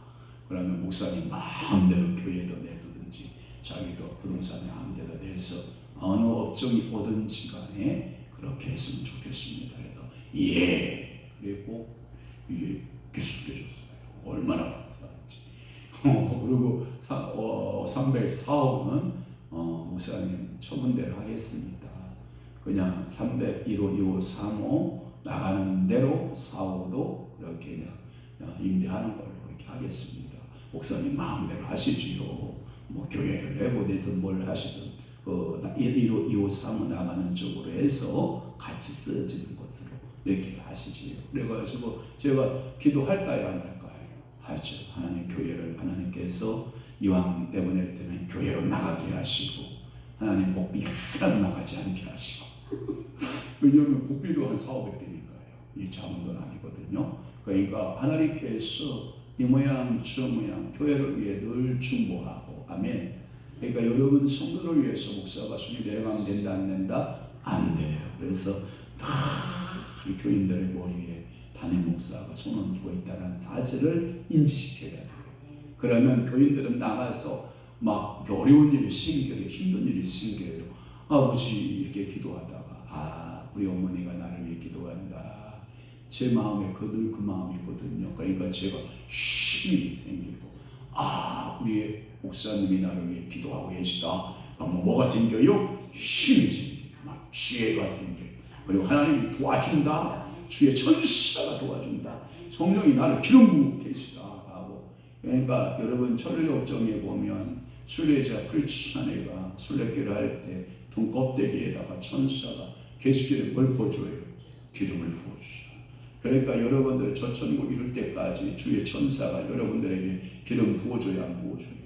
S1: 그러면 목사님 마음대로 교회도 내두든지 자기도 부동산에 마음대로 내서 어느 업종이 오든지 간에 그렇게 했으면 좋겠습니다. 그래서 예 그리고 이게 기술해줬어요. 얼마나 감사한지. 그리고 304호는 목사님 처분대로 하겠습니다. 그냥 301호, 2호, 3호 나가는 대로 4호도 이렇게 그냥 임대하는 걸로 이렇게 하겠습니다. 목사님 마음대로 하시지요. 뭐 교회를 내보내든 뭘 하시든 1호, 2호, 3호 나가는 쪽으로 해서 같이 쓰여지는 것으로 이렇게 하시지요. 그래가지고 제가 기도할까요 안 할까요? 하죠. 하나님 교회를 하나님께서 이왕 내보낼 때는 교회로 나가게 하시고 하나님 복비 하나도 나가지 않게 하시고 왜냐하면 복비도 한 4,500대니까요. 이 작은 건 아니거든요. 그러니까 하나님께서 이 모양 저 모양 교회를 위해 늘 중보하고 아멘. 그러니까 여러분 성도를 위해서 목사가 손이 내려가면 된다 안 된다? 안 돼요. 그래서 다 교인들의 머리에 담임 목사가 손을 쥐고 있다는 사실을 인지시켜야 돼요. 그러면 교인들은 나가서 막 어려운 일이 생겨요. 힘든 일이 생겨요. 아버지 이렇게 기도하다가 우리 어머니가 나를 위해 기도한다. 제 마음에 늘 그 마음이거든요. 그러니까 제가 힘이 생기고 우리 목사님이 나를 위해 기도하고 계시다. 그럼 뭐가 생겨요? 힘이 생겨요. 막 지혜가 생겨요. 그리고 하나님이 도와준다. 주의 천사가 도와준다. 성령이 나를 기름 부어 계시다 하고. 그러니까 여러분 천리역정에 보면 순례자 크리스찬 애가 순례길을 할 때 등껍데기에다가 천사가 계시기를 뭘 부어줘요? 기름을 부어주셔. 그러니까 여러분들 저 천국 이룰 때까지 주의 천사가 여러분들에게 기름 부어줘야 안 부어줘요?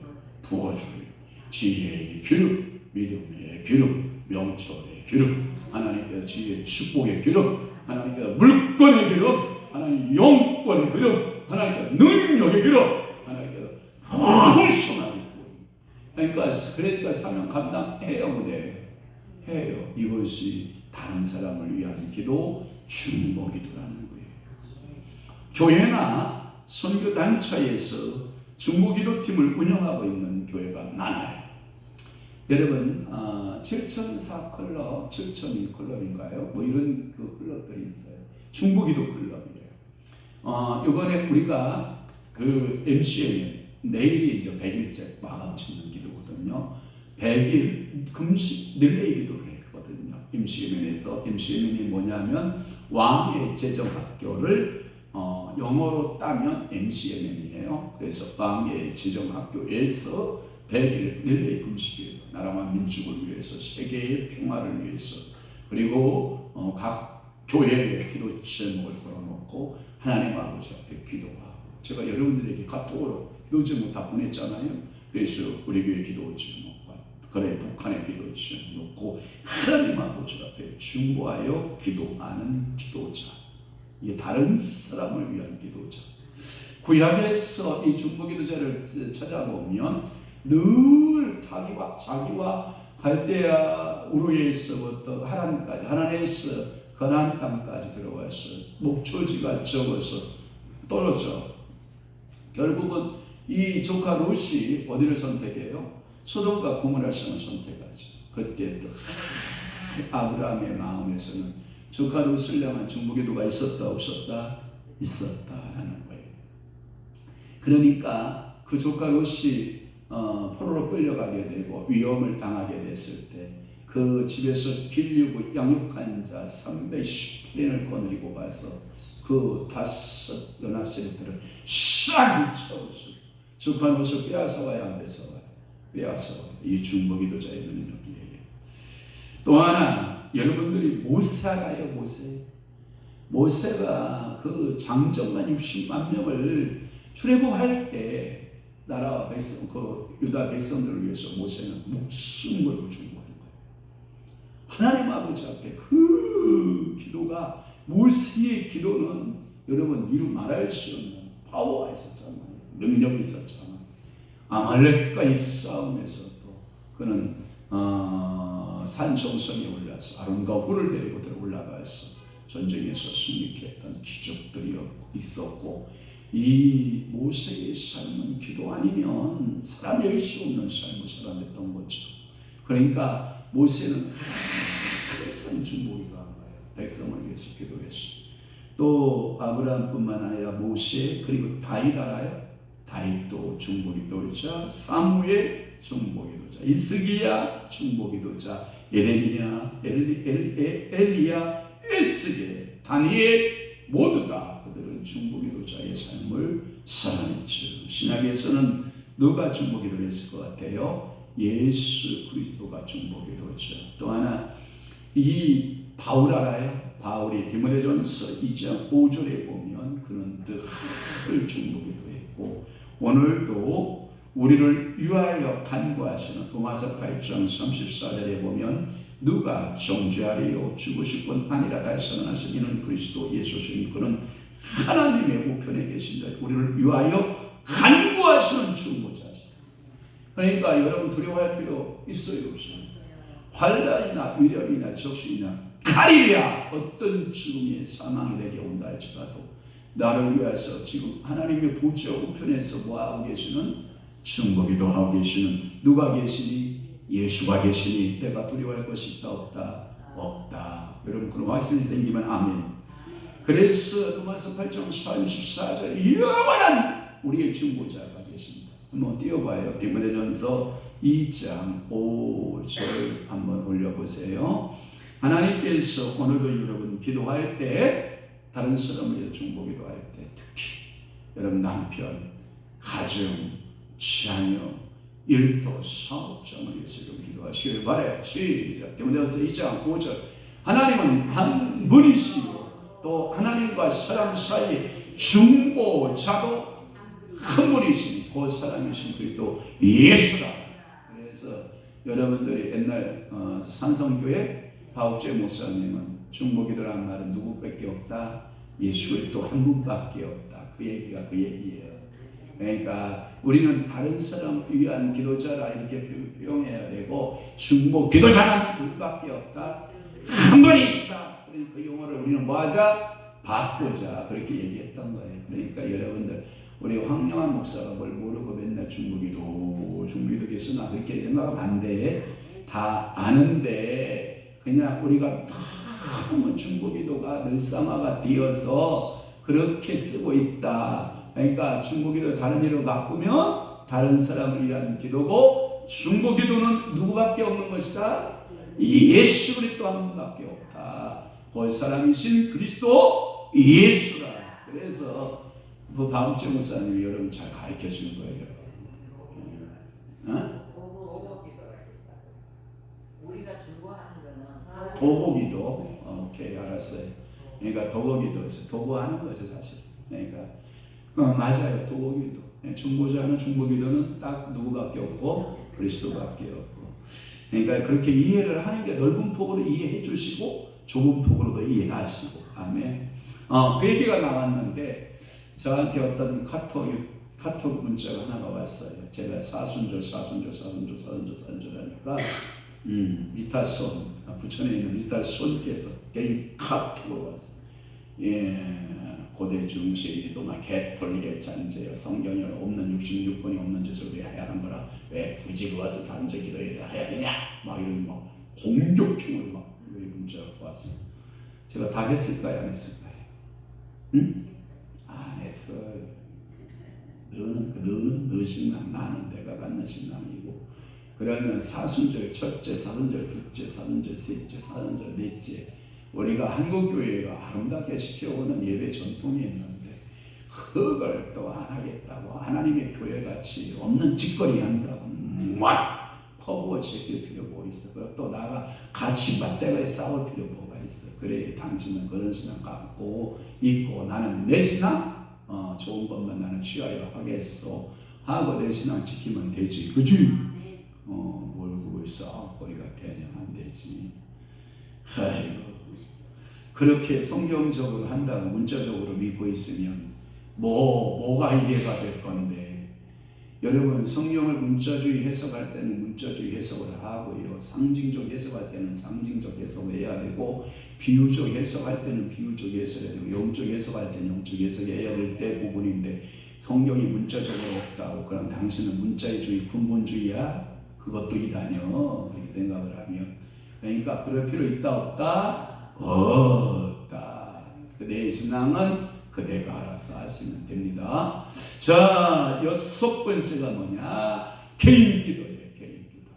S1: 부어줘요. 지혜의 기름, 믿음의 기름, 명철의 기름, 하나님께서 지혜의 축복의 기름, 하나님께서 물권의 기름, 하나님 영권의 기름, 하나님께서 능력의 기름, 하나님께서 풍성한 기름. 그러니까 사명 감당해야 못해요. 해요. 이것이 다른 사람을 위한 기도, 중보기도라는 거예요. 교회나 선교단체에서 중보기도팀을 운영하고 있는 교회가 많아요. 여러분 7004 클럽, 7001 클럽인가요? 뭐 이런 그 클럽들이 있어요. 중보기도 클럽이에요. 이번에 우리가 그 MCM 내일이 이제 100일째 마감 짓는 기도거든요. 100일 금식 릴레이 기도를 했거든요. MCMN에서. MCMN이 뭐냐면 왕의 재정학교를 영어로 따면 MCMN이에요. 그래서 왕의 재정학교에서 100일 릴레이 금식이에요. 나라와 민족을 위해서, 세계의 평화를 위해서, 그리고 각 교회의 기도 제목을 걸어놓고 하나님 아버지 앞에 기도하고, 제가 여러분들에게 카톡으로 기도 제목 다 보냈잖아요. 그래서 우리 교회 기도 제목과 그래 북한의 기도 제목 놓고 하나님 아버지 앞에 중보하여 기도하는 기도자. 이게 다른 사람을 위한 기도죠. 구약에서 이 중보기도자를 찾아보면 늘 자기와 갈대아 우르에서부터 하란까지, 하란에서 가나안 땅까지 들어와서 목초지가 적어서 떨어져. 결국은 이 조카 롯이 어디를 선택해요? 소돔과 고모라를 선택하죠. 그때 또 아브라함의 마음에서는 조카 롯을 향한 중보기도가 있었다 없었다? 있었다라는 거예요. 그러니까 그 조카 롯이 포로로 끌려가게 되고 위험을 당하게 됐을 때 그 집에서 빌리고 양육한 자 310인을 거느리고 가서 그 5 연합세력들을 싹 쳐서 조카 롯을 빼앗아와야 안 뺏어와요. 빼앗아와요. 이 중보기도자의 능력이에요. 또 하나, 여러분들이 모세 알아요? 모세가 그 장정만 60만 명을 출애굽할 때 나라와 백성, 그 유다 백성들을 위해서 모세는 목숨 걸고 준 거예요. 하나님 아버지 앞에 그 기도가, 모세의 기도는 여러분 이루 말할 수 없는 파워가 있었잖아요. 능력이 있었잖아요. 아말렉과의 싸움에서도 그는 산 정성에 올라서 아론과 홀을 데리고 들어 올라가서 전쟁에서 승리케 했던 기적들이 있었고, 이 모세의 삶은 기도 아니면 사람이 할 수 없는 삶을 살아냈던 거죠. 그러니까 모세는 항상 중보기도한 거예요. 백성을 위해서 기도했어요. 또 아브라함뿐만 아니라 모세, 그리고 다윗 알아요? 다윗도 중보기도자, 사무엘 중보기도자, 이스기야 중보기도자, 예레미야, 엘리야, 에스겔, 다니엘 모두 다 그들은 중보기도자의 삶을 살아냈죠. 신약에서는 누가 중보기도를 했을 것 같아요? 예수 그리스도가 중보기도자. 또 하나, 이 바울 알아요? 바울이 디모데전서 2장 5절에 보면 그는 늘 중보기도했고, 오늘도 우리를 위하여 간구하시는 로마서 8장 34절에 보면 누가 정죄하리요 죽으실 분 아니라 다시 살아나신 이는 그리스도 예수시니 그는 하나님의 우편에 계신 자, 우리를 위하여 간구하시는 중보자죠. 그러니까 여러분 두려워할 필요 있어요 없어요? 환난이나 위력이나 적신이나 가리랴 어떤 죽음이 사망이 내게 온다 할지라도 나를 위해서 지금 하나님의 보좌 우편에서 뭐하고 계시는? 중보기도 하고 계시는 누가 계시니? 예수가 계시니 내가 두려워할 것이 있다 없다? 없다. 여러분 그런 말씀이 생기면 아멘. 그래서 로마서 8장 34절 영원한 우리의 중보자가 계십니다. 한번 띄워봐요. 디모데전서 2장 5절 한번 올려보세요. 하나님께서 오늘도 여러분 기도할 때, 다른 사람을 위해 중보기도할 때, 특히 여러분 남편, 가정, 자녀, 일터, 사업장을 위해서 좀 기도하시길 바라요. 시작. 디모데전서 2장 5절. 하나님은 한 분이시요 또 하나님과 사람 사이 중보자도 한 분이시니 그 사람이신 그리스도 예수라. 그래서 여러분들이 옛날 산성교회 박옥재 목사님은 중보기도라는 말은 누구밖에 없다? 예수 그리스도 한 분밖에 없다. 그 얘기가 그 얘기예요. 그러니까 우리는 다른 사람을 위한 기도자라 이렇게 표현해야 되고, 중보기도자는 누구밖에 없다? 한 분이 있다. 그러니까 그 용어를 우리는 뭐하자? 바꾸자. 그렇게 얘기했던 거예요. 그러니까 여러분들, 우리 황영환 목사가 뭘 모르고 맨날 중보기도 계시나 그렇게 생각하면 안 돼. 다 아는데 그냥 우리가 너무 중보기도가 늘상화가 되어서 그렇게 쓰고 있다. 그러니까 중보기도 다른 일로 바꾸면 다른 사람을 위한 기도고, 중보기도는 누구밖에 없는 것이다? 예수 그리스도 한 분밖에 없다. 그 사람이신 그리스도 예수라. 그래서 그 박욱재 목사님이 여러분 잘 가르쳐 주는 거예요.
S2: 우리가 중보하는 거는
S1: 도고기도. 오케이, 알았어요. 그러니까 도고기도 도구하는 거죠 사실. 그러니까 맞아요. 도고기도. 중보자는 중보기도는 딱 누구밖에 없고 그리스도밖에 없고. 그러니까 그렇게 이해를 하는 게 넓은 폭으로 이해해 주시고 좁은 폭으로도 이해하시고. 아멘. 그 얘기가 나왔는데 저한테 어떤 카톡 문자가 하나가 왔어요. 제가 사순절 하니까 미타손 부천에 있는 미타손께서 개인 카톡으로 왔어요. 고대 중세에도 막 개톨릭의 잔재요. 성경에 없는 66번이 없는 짓을 왜 해야 하는 거라. 왜 굳이 와서 산저 기도를 해야 되냐? 막 이런 막 공격형으로 막 문자가 왔어요. 제가 다 했을까요? 안 했을까요? 응? 안 했어요. 너는 신랑, 나는 내가 갖는 신랑이고. 그러면 사순절, 첫째, 사순절, 둘째, 사순절, 셋째, 사순절, 넷째. 우리가 한국교회가 아름답게 지켜오는 예배 전통이 있는데 그걸 또 안 하겠다고 하나님의 교회같이 없는 짓거리 한다고 막 퍼부어 지킬 필요 뭐 있어. 그리고 또 나가 같이 맞대가리 싸울 필요 뭐가 있어. 그래 당신은 그런 신앙 갖고 있고 나는 내 신앙 좋은 것만 나는 취하여 하겠어 하고 내 신앙 지키면 되지. 그치? 뭘 그걸 싸움거리가 되냐 안 되지. 아이고 그렇게 성경적으로 한다고 문자적으로 믿고 있으면 뭐가 이해가 될 건데. 여러분 성경을 문자주의 해석할 때는 문자주의 해석을 하고요. 상징적 해석할 때는 상징적 해석을 해야 되고 비유적 해석할 때는 비유적 해석해야 되고 영적 해석할 때는 영적 해석해야 될 때 부분인데 성경이 문자적으로 없다고 그럼 당신은 문자주의 근본주의야? 그것도 이다뇨. 그렇게 생각을 하면 그러니까 그럴 필요 있다 없다? 없다. 내 신앙은 그대가 알아서 하시면 됩니다. 자, 6번째가 뭐냐? 개인 기도예요. 개인 기도.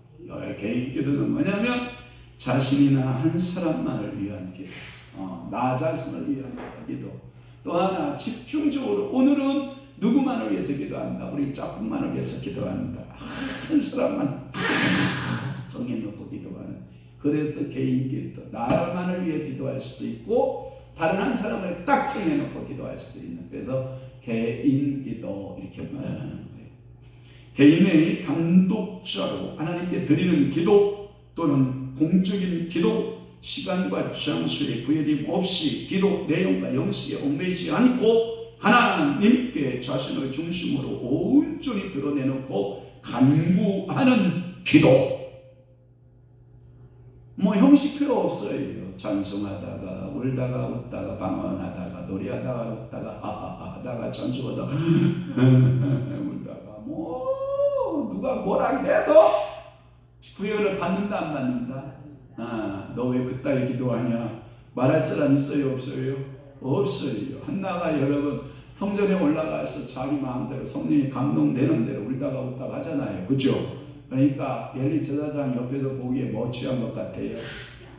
S1: 개인 기도는 뭐냐면 자신이나 한 사람만을 위한 기도. 나 자신을 위한 기도. 또 하나 집중적으로 오늘은 누구만을 위해서 기도한다. 우리 짝꿍만을 위해서 기도한다. 한 사람만 정해놓고 기도하는. 그래서 개인 기도, 나만을 위해 기도할 수도 있고 다른 한 사람을 딱 정해놓고 기도할 수도 있는. 그래서 개인 기도 이렇게 말하는 거예요. 개인의 단독적으로 하나님께 드리는 기도 또는 공적인 기도, 시간과 장소에 구애림 없이 기도 내용과 형식에 얽매이지 않고 하나님께 자신을 중심으로 온전히 드러내놓고 간구하는 기도. 뭐 형식 필요 없어요. 찬송하다가 울다가 웃다가 방언하다가 노래하다가 웃다가 하하하 하다가 찬송하다가 울다가 뭐 누가 뭐라 해도 구애를 받는다 안 받는다? 너 왜 그따위 기도하냐? 말할 사람 있어요 없어요? 없어요. 한나가 여러분 성전에 올라가서 자기 마음대로 성령이 감동되는 대로 울다가 웃다가 하잖아요. 그죠? 그러니까 엘리 제사장 옆에서 보기에 뭐 취한 것 같아요?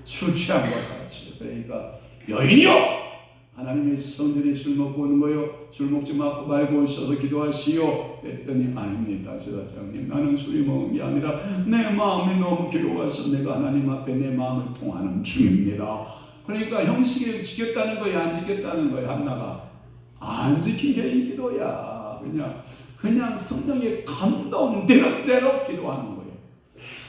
S1: 술 취한 것 같죠. 그러니까 여인이요! 하나님의 성전에 술 먹고 오는 거요. 술 먹지 말고 있어서 기도하시오. 했더니 아닙니다 제사장님. 나는 술이 먹은 게 아니라 내 마음이 너무 괴로워서 내가 하나님 앞에 내 마음을 통하는 중입니다. 그러니까 형식을 지켰다는 거예요? 안 지켰다는 거예요? 한나가 안 지킨 게 이 기도야. 그냥 성령의 감동되는 대로 기도하는 거예요.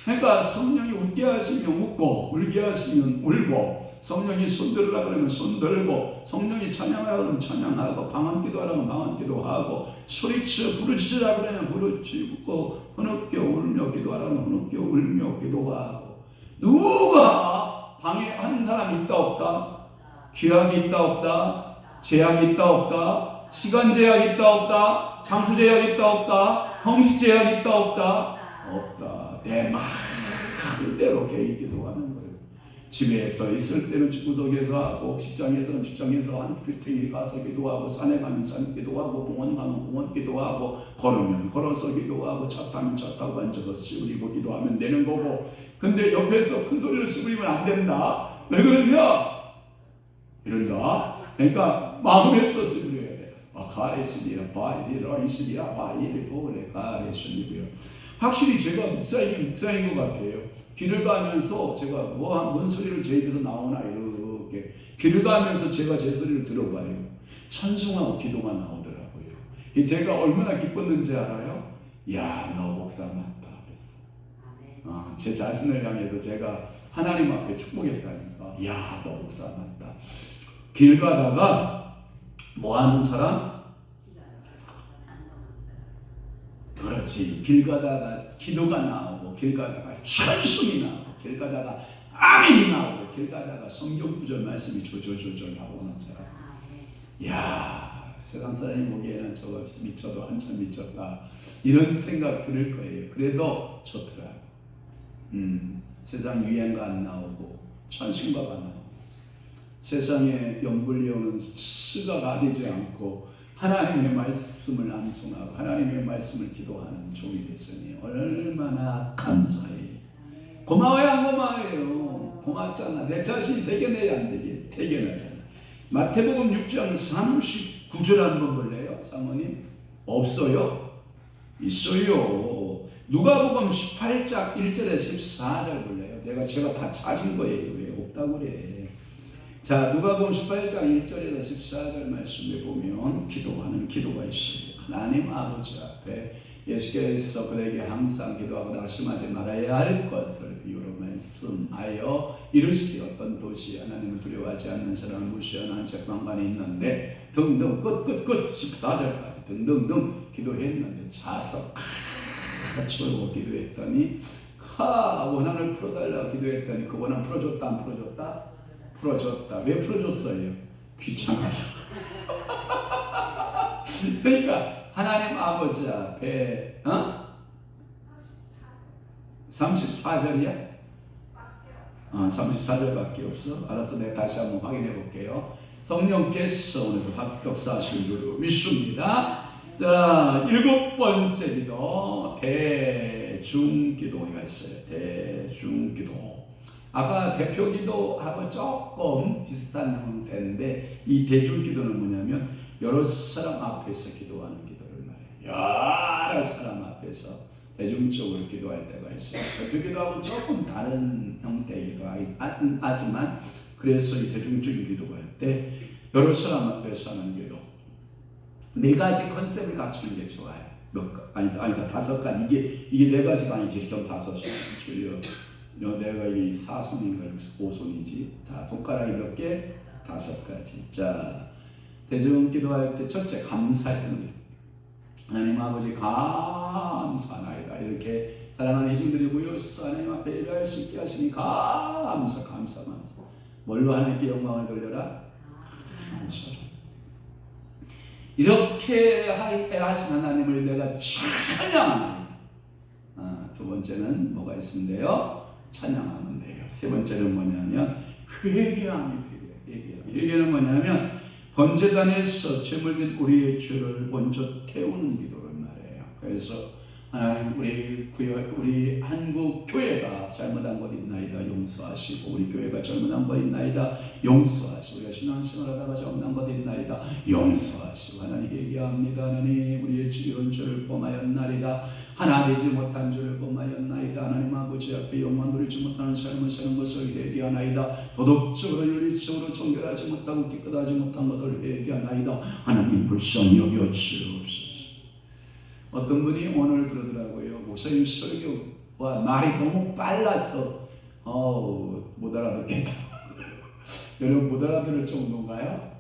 S1: 그러니까 성령이 웃게 하시면 웃고 울게 하시면 울고 성령이 손들으라 그러면 손들고 성령이 찬양하라 그러면 찬양하고 방언기도 하라고 방언기도 하고 소리쳐 부르짖으라 그러면 부르짖고 흐느껴 울며 기도하라 그러면 흐느껴 울며 기도하고. 누가 방해하는 사람이 있다 없다? 규약이 있다 없다? 제약이 있다 없다? 시간 제약이 있다 없다? 장소 제약이 있다 없다? 형식 제약이 있다 없다? 없다. 내 마음대로 개인 기도하는 거예요. 집에서 있을 때는 집구석에서 하고 직장에서는 직장에서 한 규택에 가서 기도하고 산에 가면 산 기도하고 공원 가면 공원 기도하고 걸으면 걸어서 기도하고 차 타면 차 타고 앉아서 씨부리고 기도하면 되는 거고. 근데 옆에서 큰 소리를 씨부리면 안 된다. 왜 그러냐? 이런다. 그러니까 마음에서 씨부려야 돼. 가레시리라 바이리라 이시리라 바이리 보레 가레시리고요. 확실히 제가 목사인 것 같아요. 길을 가면서 제가 뭔 소리를 제 입에서 나오나 이렇게 길을 가면서 제가 제 소리를 들어봐요. 찬송하고 기도가 나오더라고요. 제가 얼마나 기뻤는지 알아요? 야, 너 목사 맞다 그랬어. 제 자신을 향해서 제가 하나님 앞에 축복했다니까. 야, 너 목사 맞다. 길 가다가 뭐 하는 사람? 그렇지. 길 가다가 기도가 나오고, 길 가다가 찬송이 나오고, 길 가다가 아멘이 나오고, 길 가다가 성경 구절 말씀이 조조조조 나오는 사람. 이야, 세상 사람이 보기에는 저거 미쳐도 한참 미쳤다, 이런 생각 들을 거예요. 그래도 좋더라고. 세상 유행가 안 나오고 찬송가가 나오고 세상에 연불리오는 스가가 되지 않고 하나님의 말씀을 암송하고 하나님의 말씀을 기도하는 종이 됐으니 얼마나 감사해요. 고마워요, 안 고마워요? 고맙잖아. 내 자신이 대견해야 안 되게 대견하잖아. 마태복음 6장 39절 한번 볼래요? 사모님? 없어요? 있어요. 누가복음 18장 1절에 14절 볼래요? 제가 다 찾은 거예요. 왜 없다고 그래? 자, 누가복음 18장 1절에서 14절 말씀에 보면 기도하는 기도가 있어요. 하나님 아버지 앞에 예수께서 그에게 항상 기도하고 낙심하지 말아야 할 것을 비유로 말씀하여 이르시되 어떤 도시에 하나님을 두려워하지 않는 사람을 무시하는 책방관이 있는데 등등 끝 14절까지 등등등 기도했는데 자석 치고 기도했더니 원한을 풀어달라고 기도했더니 그 원한 풀어줬다 안 풀어줬다? 풀어줬다. 왜 풀어줬어요? 귀찮아서. 그러니까 하나님 아버지 앞에 34절이야? 34절밖에 없어? 알았어, 내가 다시 한번 확인해 볼게요. 성령께서 오늘도 합격사하신 줄 믿습니다. 자, 7번째 기도, 대중기도가 있어요. 대중기도. 아까 대표기도하고 조금 비슷한 형태인데 이 대중기도는 뭐냐면 여러 사람 앞에서 기도하는 기도를 말해요. 여러 사람 앞에서 대중적으로 기도할 때가 있어요. 대표기도하고 조금 다른 형태의 기도가 하지만 그래서 이 대중적인 기도할 때 여러 사람 앞에서 하는 기도 4가지 컨셉을 갖추는 게 좋아요. 아니다 5가지. 이게 4가지가 아니지. 이렇게 하면 5이야. 내가 이 4손인가 5손이지. 다 손가락이 몇 개? 5가지. 자, 대중 기도할 때 첫째 감사했습니다. 하나님 아버지 감사나이다. 이렇게 사랑하는 이중들이 모여서 하나님 앞에 예배할 수 있게 하시니 감사. 뭘로 하나님께 영광을 돌려라? 감사로. 이렇게 하신 하나님을 내가 찬양합니다. 두 번째는 뭐가 있는데요? 찬양하면 돼요. 세 번째는 뭐냐면 회개함이 필요해요. 회개는 뭐냐면 범죄단에서 죄물된 우리의 죄를 먼저 태우는 기도를 말해요. 그래서 하나님 우리 한국 교회가 잘못한 것 있나이다 용서하시고, 우리 교회가 잘못한 것 있나이다 용서하시고, 우리가 신앙생활하다가 잘못한 것 있나이다 용서하시고, 하나님 얘기합니다. 하나님 우리의 이런 죄를 범하였나이다. 하나 되지 못한 죄를 범하였나이다. 하나님 아버지 앞에 영광 돌리지 못하는 삶을 사는 것을 회개하나이다. 도덕적으로 윤리적으로 정결하지 못하고 깨끗하지 못한 것을 회개하나이다. 하나님 불쌍히 여겨 주옵소서. 어떤 분이 오늘 그러더라고요. 목사님 설교와 말이 너무 빨라서 못 알아듣겠다. 여러분 못 알아들을 정도인가요?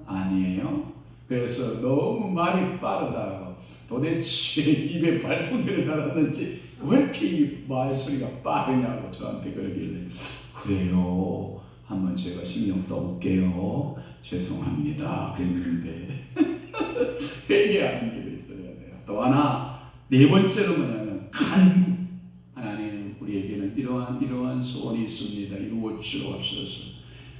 S1: 아니에요. 그래서 너무 말이 빠르다고, 도대체 입에 발톱을 달았는지 왜 이렇게 이 말소리가 빠르냐고 저한테 그러길래, 그래요, 한번 제가 신경 써볼게요, 죄송합니다 그랬는데 회개하는 길이 있어야 돼요. 또 하나, 네 번째로 뭐냐면 간구. 하나님 우리에게는 이러한 소원이 있습니다. 이루어 주옵소서.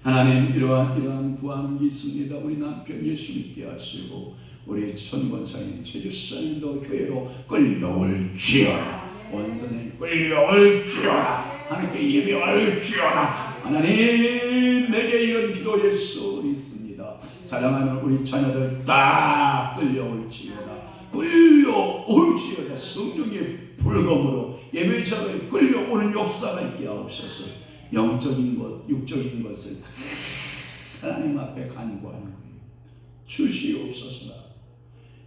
S1: 하나님 이러한 구하는 게 있습니다. 우리 남편 예수 믿게 하시고 우리 천권사님 제주사님도 교회로 끌려올 지어다. 원전에 끌려올 지어다. 하나님께 예배할 지어다. 하나님 내게 이런 기도의 소원이 있습니다. 사랑하는 우리 자녀들 다 끌려올 지어다. 끌려올지어다. 성령의 불검으로 예배자에 끌려오는 역사가 있게 하옵소서. 영적인 것, 육적인 것을 하나님 앞에 간구하는 거예요. 주시옵소서.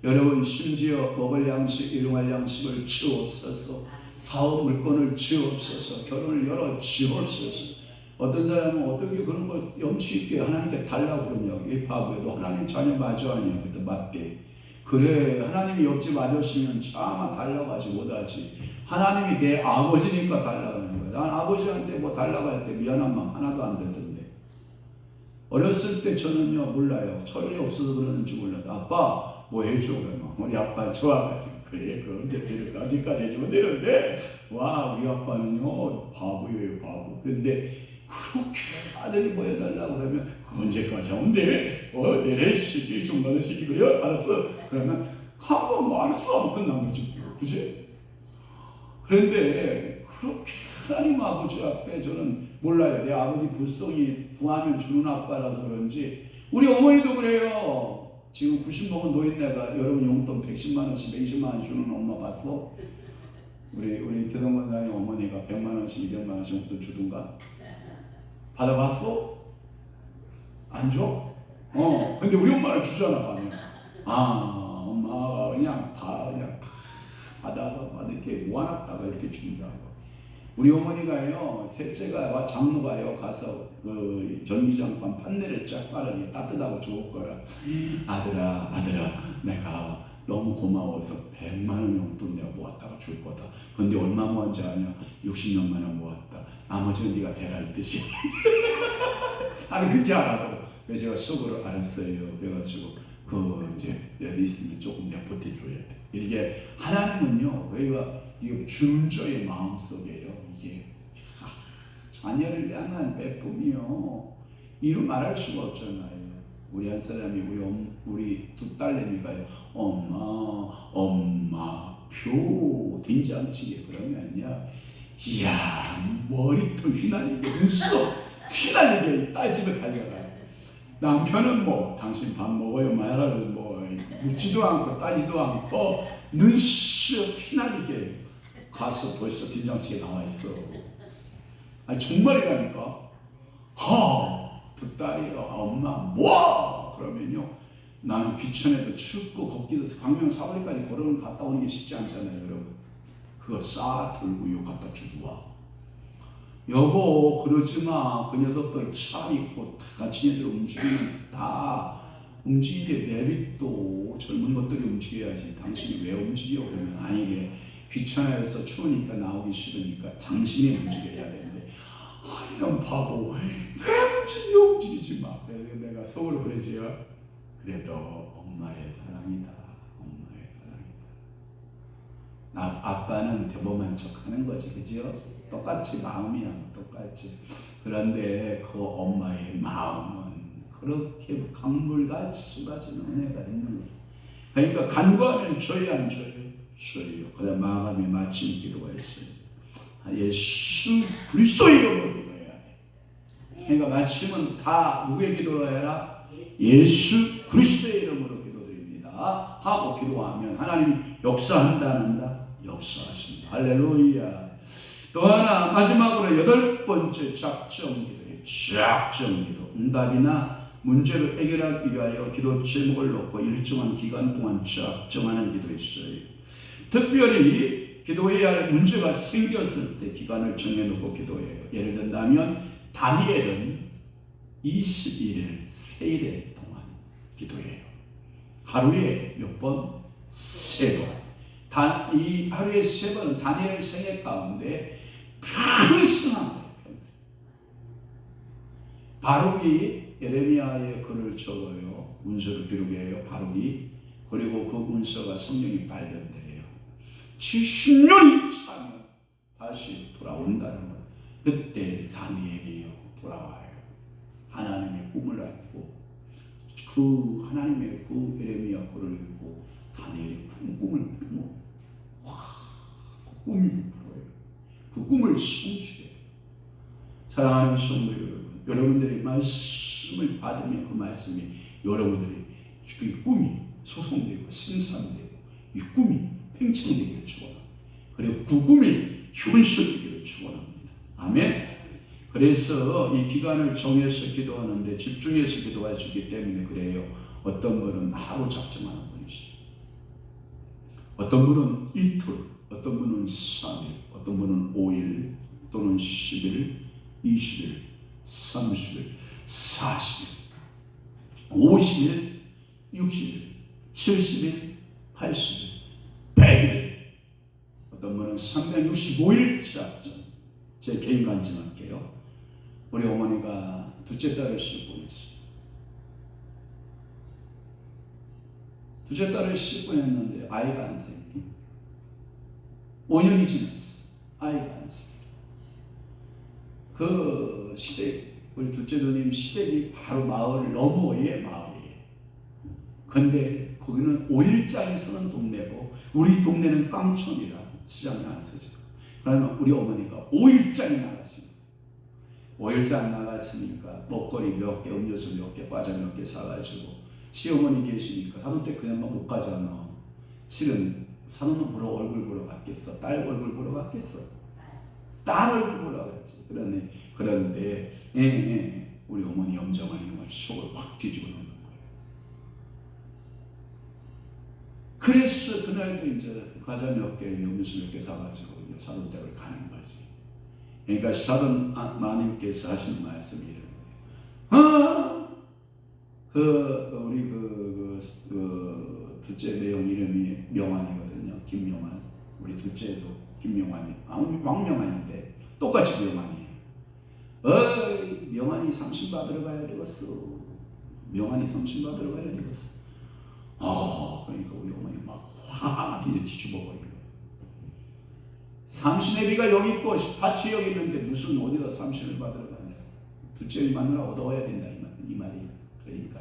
S1: 여러분 심지어 먹을 양식, 일용할 양식을 주옵소서. 사업 물건을 주옵소서. 결혼을 열어 주옵소서. 어떤 사람은 어떻게 그런 걸 염치 있게 하나님께 달라고 그러냐고. 이 바보에도 하나님 자녀 맞아 아니야. 그때 맞게. 그래, 하나님이 옆집 아저씨면 차마 달라고 하지 못하지. 하나님이 내 아버지니까 달라고 하는 거야. 난 아버지한테 뭐 달라고 할 때 미안한 마음 하나도 안 들던데. 어렸을 때 저는요, 몰라요. 철이 없어서 그러는지 몰라요. 아빠 뭐 해줘. 그러면 우리 아빠 좋아가지고. 그래, 그 언제 데려가? 아직까지 해주면 되는데. 와, 우리 아빠는요 바보예요, 바보. 그런데 그렇게 아들이 뭐 해달라고 그러면 언제까지 하면 돼? 내래 시기 중간에 시기고요. 알았어. 그러면 한번 뭐 알았어 하면 끝난 거지. 그지? 그런데 그렇게 하나님 아버지 앞에 저는 몰라요. 내 아버지 불쌍히 구하면 주는 아빠라서 그런지 우리 어머니도 그래요. 지금 90 먹은 노인네가 여러분 용돈 110만 원씩 20만 원 주는 엄마 봤어? 우리 대동관장님 어머니가 100만 원씩 200만 원씩 용돈 주던가? 받아봤어? 안 줘? 근데 우리 엄마는 주잖아, 가면. 엄마가 그냥 받아서 이렇게 모아놨다가 이렇게 준다고. 우리 어머니가요, 셋째가 장모가요, 가서 그 전기장판 판넬을 쫙 깔으니 따뜻하고 좋을 거라. 아들아, 내가 너무 고마워서 100만 원 용돈 내가 모았다가 줄 거다. 근데 얼마 모았지 아냐? 60몇만 원 모았다. 나머지는 네가 대라 이 뜻이. 아니 그렇게 알아도. 그래서 제가 속으로 알았어요. 그래가지고 이제 여기 있으면 조금 내가 보태줘야 돼. 이게 하나님은요, 우리가 이게 주는 자의 마음 속에요. 이게 자녀를 향한 베품이요. 이루 말할 수가 없잖아요. 우리 한 사람이 우리 두 딸내미가요. 엄마 표 된장찌개 그러면요. 이야 머리통 휘날리게 눈썹 휘날리게 딸 집에 달려가요. 남편은 뭐 당신 밥 먹어요 말하고 뭐 묻지도 않고 따지도 않고 눈썹 휘날리게 가서 벌써 된장찌개 나와 있어. 아니 정말이라니까. 두 딸이 엄마 뭐 그러면요. 나는 귀천에도 춥고 걷기도 강명 사거리까지 걸어는 갔다 오는 게 쉽지 않잖아요, 여러분. 그거 싹 들고 요 갖다 주고 와. 여보 그러지 마. 그 녀석들 차 있고 다 지네들 움직이면 다 움직이게 내비도 젊은 것들이 움직여야지. 당신이 왜 움직여? 그러면 아니게 귀찮아서 추우니까 나오기 싫으니까 당신이 움직여야 되는데 이런 바보 왜 움직이지 마. 그래서 내가 속으로 그러지요. 그래도 엄마의 사랑이다. 엄마의 사랑이다. 아빠는 대범한 척하는 거지, 그죠? 똑같이 마음이야, 똑같이. 그런데 그 엄마의 마음은 그렇게 강물같이 쏟아지는 은혜가 있는 거예요. 그러니까 간구하면 줘요, 안 줘요? 줘요. 그다음 마감에 마침 기도가 있어요. 예수 그리스도 이름으로 기도해야 돼. 그러니까 마침은 다 누구의 기도로 해라? 예수 그리스도의 이름으로 기도드립니다 하고 기도하면 하나님이 역사한다 안 한다? 역사하신다. 할렐루야. 또 하나 마지막으로 8번째 작정 기도예요. 작정 기도. 응답이나 문제를 해결하기 위하여 기도 제목을 놓고 일정한 기간 동안 작정하는 기도 있어요. 특별히 기도해야 할 문제가 생겼을 때 기간을 정해놓고 기도해요. 예를 든다면 다니엘은 21일 세일의 동안 기도해요. 하루에 몇 번? 3번. 이 하루에 3번은 다니엘 생애 가운데 평생 한 거예요. 평생. 바룩이 예레미야의 글을 적어요. 문서를 기록해요. 바룩이. 그리고 그 문서가 성령이 발견돼요. 70년이 차면 다시 돌아온다는 거예요. 그때 다니엘이 돌아와요. 하나님의 꿈을 안고 그 하나님의 그 예레미야 글을 읽고 다니엘이 푼 꿈을 꾸며 그 꿈이 풀어요. 그 꿈을 성취해요. 사랑하는 성도 여러분, 여러분들이 말씀을 받으면 그 말씀이 여러분들이 그 꿈이 소송되고 생산되고 이 꿈이 팽창되기를 축원합니다. 그리고 그 꿈이 현실되기를 축원합니다. 아멘. 그래서 이 기간을 정해서 기도하는데 집중해서 기도하시기 때문에 그래요. 어떤 분은 하루 작정하는 분이 있어요. 어떤 분은 이틀, 어떤 분은 3일, 어떤 분은 5일 또는 10일, 20일 30일, 40일, 50일, 60일, 70일, 80일, 100일, 어떤 분은 365일 작전. 제 개인 관점할게요. 우리 어머니가 둘째 딸을 시집보냈어요. 둘째 딸을 시집보냈는데 아이가 안 생겨. 5년이 지났어. 아이가 안 생겨. 그 시댁, 우리 둘째 누님 시댁이 바로 마을 너머의 마을이에요. 근데 거기는 5일장이 서는 동네고 우리 동네는 깡촌이라 시장이 안 서죠. 그러면 우리 어머니가 5일장이 나가시고 5일장 나갔으니까 먹거리 몇 개, 음료수 몇 개, 과자 몇 개 사가지고 시어머니 계시니까 사돈 때 그냥 막 못 가잖아. 실은 사돈은 보러 얼굴 보러 갔겠어. 딸 얼굴 보러 갔겠어. 딸 얼굴 보러 갔지. 그런데 우리 어머니 염정아니 정말 속을 확 뒤집어 놓는 거예요. 그래서 그날도 이제 과자 몇 개, 음료수 몇 개 사가지고 이제 사돈 댁을 가는 거지. 그러니까 사돈 마님께서 하신 말씀이 이런 거예요. 우리 둘째 매형 이름이 명환이거든요. 김명환. 우리 둘째도 김명환이. 왕명환인데 똑같이 명환이에요. 명환이 삼신 받으러 가야 되겠어. 명환이 삼신 받으러 가야 되겠어. 그러니까 우리 어머니 막 확 이제 뒤집어버리는 거예요. 삼신애비가 여기 있고 밭이 여기 있는데 무슨 어디다 삼신을 받으러 가냐. 둘째 마누라 얻어와야 된다 이 말이에요. 그러니까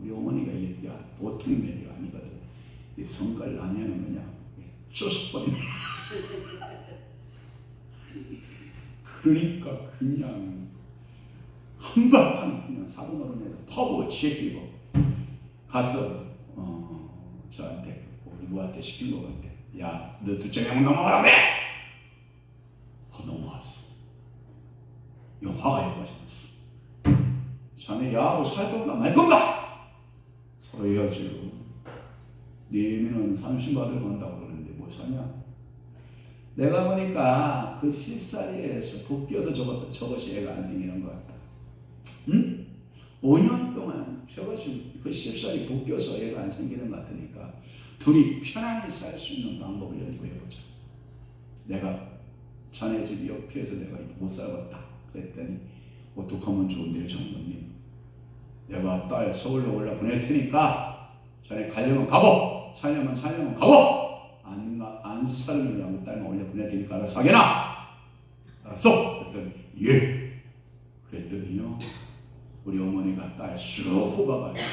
S1: 우리 어머니가 이게 보통 매리가 아니거든. 이 성깔 나면은 그냥 쫓아버리는. 그러니까 그냥 한바탕 그냥 사돈어른에다 퍼부어 제끼고 가서 저한테 누구한테 시킨 것 같아. 야, 너 둘째 명 넘어가라며. 넘어왔어. 이 화가 여기까지. 자네 야하고 살 건가 말 건가? 서로 헤어지고. 니는 삼신 받으러 간다고 그러는데 뭐 사냐? 내가 보니까 그 10살에서 벗겨서 저것이 애가 안 생기는 것 같다. 응? 5년 동안 저것이 그 10살이 벗겨서 애가 안 생기는 것 같으니까 둘이 편안히 살 수 있는 방법을 연구해보자. 내가 자네 집 옆에서 내가 못 살겠다. 그랬더니 어떡하면 좋은데요, 장모님. 내가 딸 서울로 올라 보낼 테니까 자네 가려면 가고 살려면 가고 안 살려면 딸만 올려 보낼 테니까 알아서 하게나. 알았어? 그랬더니 예. 그랬더니요 우리 어머니가 딸 쑥 뽑아가지고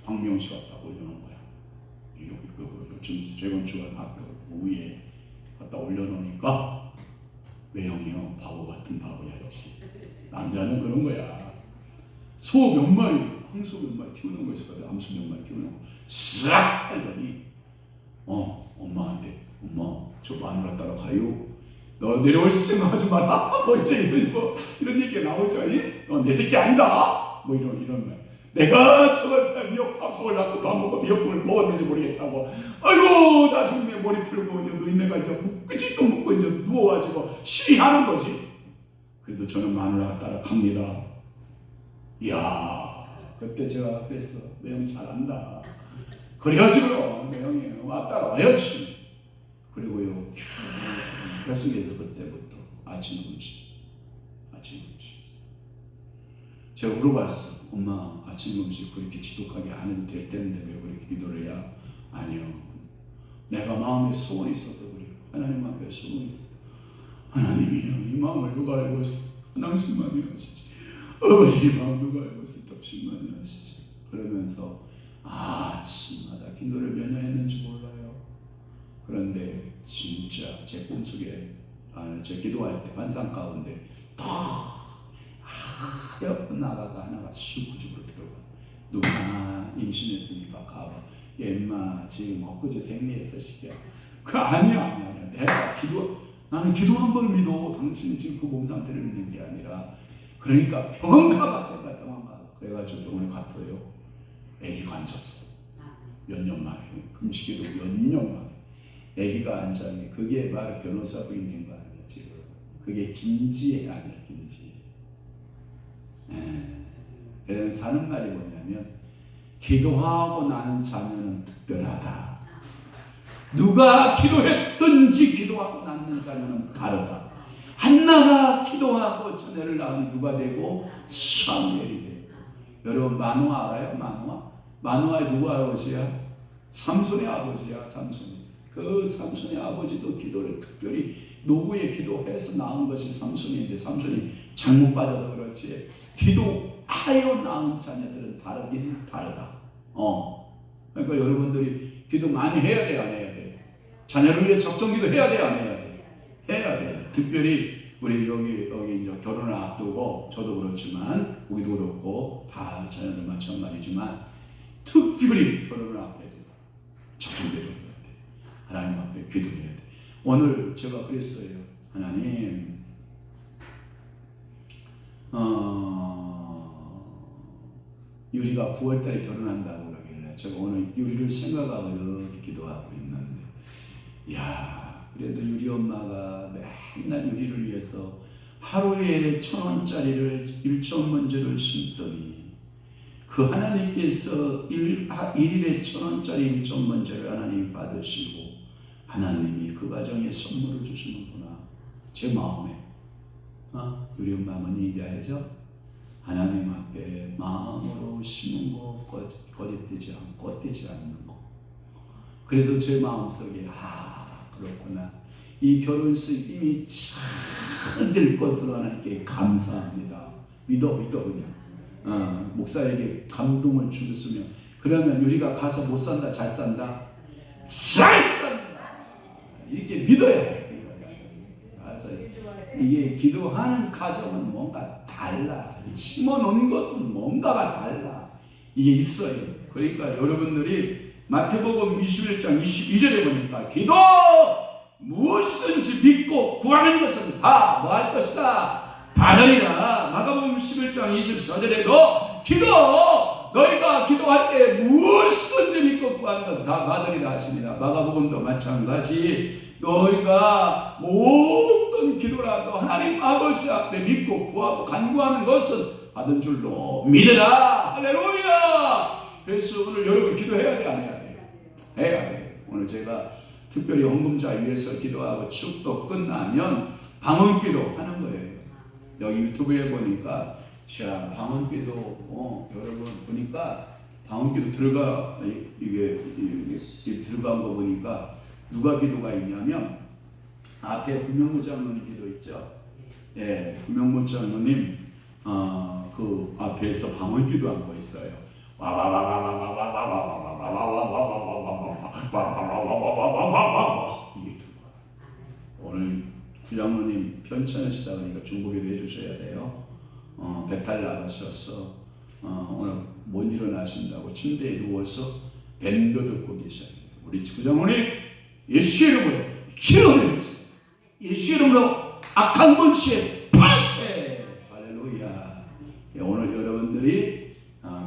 S1: 광명시 갖다 올려놓은 거야. 요즘 재건축을 학교 위에 갖다 올려놓으니까 외형이요 바보 같은 바보야 역시. 남자는 그런 거야. 소 몇 마리, 항소 몇 마리 키우는 거 있었거든. 암소 몇 마리 키우는 거 싹 팔더니 엄마한테 엄마 저 마누라 따라가요. 너 내려올 생각하지 마라. 뭐 이제 이런 얘기가 나오자니. 내 새끼 아니다. 뭐 이런 말. 내가 저걸 미역밥을 낳고 밥 먹고 미역국을 먹었는지 모르겠다고. 아이고 나중에 내 머리 풀고 이제 노인네가 이제 끄집고 묶고 이제 누워가지고 시위하는 거지. 그래도 저는 마누라 따라갑니다. 이야 그때 제가 그랬어. 매형 잘한다. 그래야지요. 매형이 따라와야지. 그리고요 결승에서 그때부터 아침 금식. 제가 물어봤어. 엄마 아침 금식 그렇게 지독하게 안 해도 될 텐데 왜 그렇게 기도를 해야? 아니요. 내가 마음에 소원이 있어서 그래요. 하나님 앞에 소원이 있어. 하나님이요 이 마음을 누가 알고 있어? 당신만이 아시지. 이 마음 누가 알고 있어? 당신만이 아시지. 그러면서 아침마다 기도를 몇 년 했는지 몰라요. 그런데 진짜 제 꿈속에 제 기도할 때 환상 가운데 하얗고 나가가 하나가 슈구집으로 들어가. 누가 임신했으니까 가봐. 얘 지금 엊그제 생리했어 시키야. 아니야. 나는 기도 한 번 믿어. 당신이 지금 그 몸 상태를 믿는 게 아니라. 그러니까 병원 가봐. 제가 병원 가봐. 그래가지고 병원에 갔어요. 아기가 앉았어. 몇 년 만에. 금식기도 몇 년 만에. 아기가 앉았니. 그게 바로 변호사 부인인 거 아니야 지금. 그게 김지혜 아니야, 김지혜. 그래서 사는 말이 뭐냐면 기도하고 나는 자녀는 특별하다. 누가 기도했든지 기도하고 낳는 자녀는 다르다. 한나가 기도하고 자녀를 낳으니 누가 되고? 사무엘이 되고. 여러분 마노아 알아요? 마노아의 누구 아버지야? 삼손의 아버지야. 삼손이. 그 삼손의 아버지도 기도를 특별히 노구에 기도해서 낳은 것이 삼손인데 삼손이 잘못 빠져서 그렇지 기도하여 낳은 자녀들은 다르긴 다르다. 그러니까 여러분들이 기도 많이 해야 돼, 안 해야 돼? 자녀를 위해 적정기도 해야 돼, 안 해야 돼? 해야 돼. 특별히 우리 여기 이제 결혼을 앞두고 저도 그렇지만 우리도 그렇고 다 자녀들 마찬가지지만 특별히 결혼을 앞에 두고 적정기도 해야 돼. 하나님 앞에 기도해야 돼. 오늘 제가 그랬어요. 하나님, 유리가 9월달에 결혼한다고 그러길래 제가 오늘 유리를 생각하고 이렇게 기도하고 있는데, 야, 그래도 유리 엄마가 맨날 유리를 위해서 하루에 1,000원짜리를 1,000원짜리를 심더니 그 하나님께서 일일에 1,000원짜리 1,000원짜리를 하나님이 받으시고 하나님이 그 가정에 선물을 주시는구나. 제 마음에 우리 엄마 어머니 이야기죠. 하나님 앞에 마음으로 심은 거 거짓되지 않고 헛되지 않는 거. 그래서 제 마음속에 그렇구나. 이 결혼식 이미 잘 될 것으로 하나님께 감사합니다. 믿어 그냥. 목사에게 감동을 주셨으면 그러면 우리가 가서 못 산다 잘 산다? 잘 산다. 이렇게 믿어야 돼. 그래서 이게 기도하는 가정은 뭔가 달라. 심어놓은 것은 뭔가가 달라. 이게 있어요. 그러니까 여러분들이 마태복음 21장 22절에 보니까 기도 무엇이든지 믿고 구하는 것은 다 뭐 할 것이다? 받으리라. 마가복음 11장 24절에도 너희가 기도할 때 무엇이든지 믿고 구하는 건 다 받으리라 하십니다. 마가복음도 마찬가지. 너희가 모든 기도라도 하나님 아버지 앞에 믿고 구하고 간구하는 것은 받은 줄로 믿으라. 할렐루야. 그래서 오늘 여러분 기도해야 돼, 안 해야 돼? 해야 돼. 오늘 제가 특별히 헌금자 위해서 기도하고 축도 끝나면 방언기도 하는 거예요. 여기 유튜브에 보니까 방언기도 여러분 보니까 방언기도 이게 들어간 거 보니까 누가 기도가 있냐면 앞에 구명모 장로님 기도 있죠. 예, 구명모 장로님 그 앞에서 방언기도 한 거 있어요. 오늘 구장로님 편찮으시다 보니까 중보기도 해주셔야 돼요. 배탈 나가셔서 오늘 못 일어나신다고 침대에 누워서 밴드 듣고 계셔요. 우리 구장로님 예수 이름으로 기도드립니다. 예수 이름으로 악한 권세에 파세. 할렐루야. 오늘 여러분들이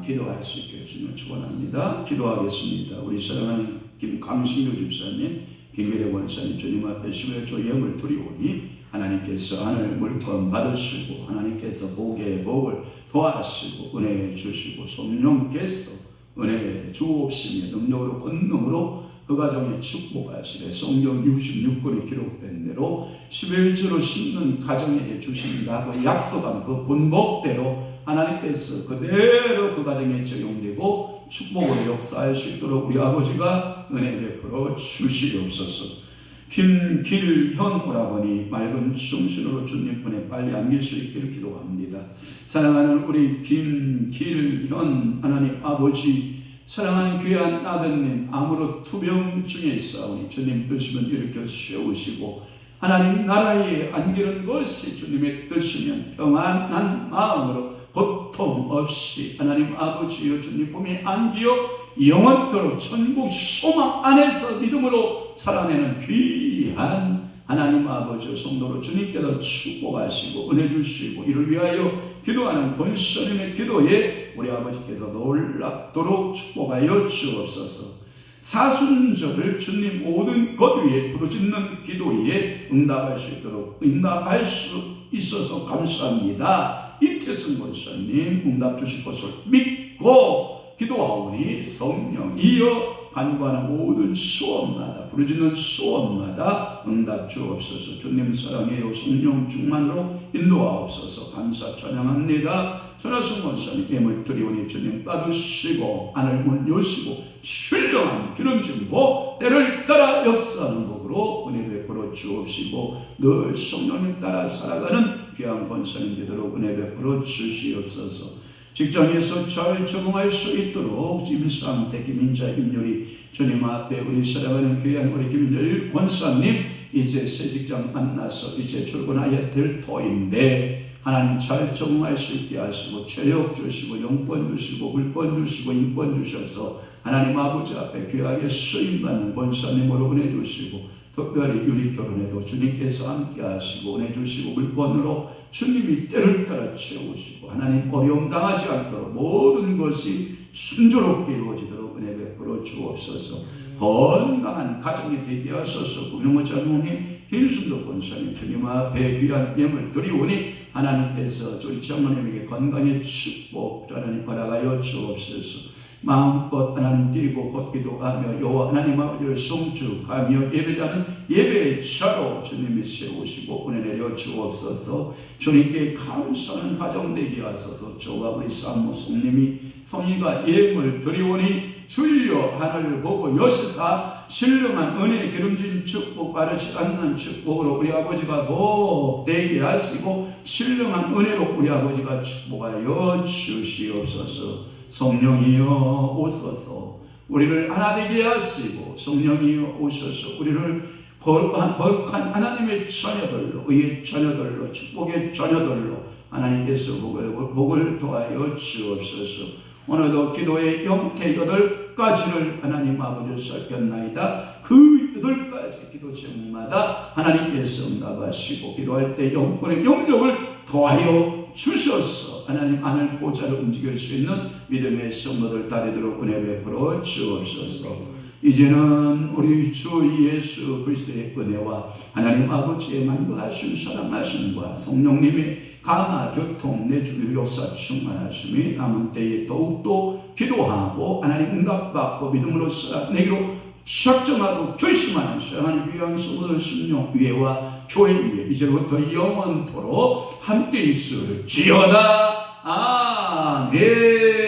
S1: 기도할 수 있게 해주시면 축원합니다. 기도하겠습니다. 우리 사랑하는 김광신교 집사님, 김미래 권사님, 주님 앞에 11조 예물 드리오니 하나님께서 하늘 물건 받으시고 하나님께서 복의 복을 도와시고 은혜 주시고 성령께서 은혜 주옵시며 능력으로 권능으로 그 가정에 축복하시되 성경 66권이 기록된 대로 11조로 심는 가정에게 주신다고 약속한 그 본복대로 하나님께서 그대로 그 가정에 적용되고 축복으로 역사할 수 있도록 우리 아버지가 은혜 베풀어 주시옵소서. 김길현 오라버니 맑은 정신으로 주님 분에 빨리 안길 수 있기를 기도합니다. 사랑하는 우리 김길현 하나님 아버지, 사랑하는 귀한 아드님 아무로 투병중에 있사오니 주님 뜻이면 일으켜 세우시고 하나님 나라에 안기는 것이 주님의 뜻이면 평안한 마음으로 고통 없이 하나님 아버지여 주님 품에 안기어 영원토록 천국 소망 안에서 믿음으로 살아내는 귀한 하나님 아버지 성도로 주님께서 축복하시고 은혜 주시고 이를 위하여 기도하는 권사님의 기도에 우리 아버지께서 놀랍도록 축복하여 주옵소서. 사순절을 주님 모든 것 위에 부르짖는 기도에 응답할 수 있도록 응답할 수 있어서 감사합니다. 이태승 권사님 응답 주실 것을 믿고 기도하오니 성령이여 간구하는 모든 소원마다 부르짖는 소원마다 응답 주옵소서. 주님 사랑해요. 성령 충만으로 인도하옵소서. 감사 찬양합니다. 전하승 권사님 예물 드리오니 주님 받으시고 하늘문 여시고 신령한 기름진 복 때를 따라 역사하는 복으로 은혜 베풀어 주옵시고 늘 성령님 따라 살아가는 귀한 권사님 되도록 은혜 베풀어 주시옵소서. 직장에서 잘 적응할 수 있도록 임상태 김인자 임요리 주님 앞에 우리 살아가는 귀한 우리 김인자 권사님 이제 새 직장 만나서 이제 출근해야 될 터인데 하나님 잘 적응할 수 있게 하시고 체력 주시고 영권 주시고 물권 주시고 인권 주셔서 하나님 아버지 앞에 귀하게 쓰임받는 권사님으로 은혜 주시고 특별히 유리 결혼에도 주님께서 함께 하시고 은혜 주시고 물권으로 주님이 때를 따라 채우시고 하나님 어려움 당하지 않도록 모든 것이 순조롭게 이루어지도록 은혜 베풀어 주옵소서. 건강한 가정이 되게 하소서. 구명호 장로님 김순도 권사님 주님 앞에 귀한 예물 드리오니 하나님께서 우리 장로님에게 건강의 축복 하나님 허락하여 주옵소서. 마음껏 하나님 뛰고 걷기도 하며 여호와 하나님 아버지를 송축하며 예배자는 예배의 자로 주님이 세우시고 은혜 내려 주옵소서. 주님께 감사하는 가정 되게 하소서. 저와 우리 사모 성님이 성의가 예물 드리오니 주여 하늘을 보고 여시사 신령한 은혜 기름진 축복 바르지 않는 축복으로 우리 아버지가 복되게 하시고 신령한 은혜로 우리 아버지가 축복하여 주시옵소서. 성령이여 오소서. 우리를 하나 되게 하시고 성령이여 오소서. 우리를 거룩한 하나님의 자녀들로 의의 자녀들로 축복의 자녀들로 하나님께서 복을 더하여 주옵소서. 오늘도 기도의 형태 8가지를 하나님 아버지 살폈나이다. 그 8가지 기도 제목마다 하나님께서 응답하시고 기도할 때 영권의 영역을 더하여 주셔서 하나님 하늘 보좌를 움직일 수 있는 믿음의 성도들 다 되도록 은혜 베풀어 주옵소서. 이제는 우리 주 예수 그리스도의 은혜와 하나님 아버지의 만국하신 사랑하심과 성령님의 강화 교통 내주 역사 충만하심이 남은 때에 더욱더 기도하고 하나님 응답받고 믿음으로 살아내기로 작정하고 결심하는 하나님 귀한 성도들 심령 위에와 교회 위에 이제부터 영원토록 함께 있을지어다. 아멘.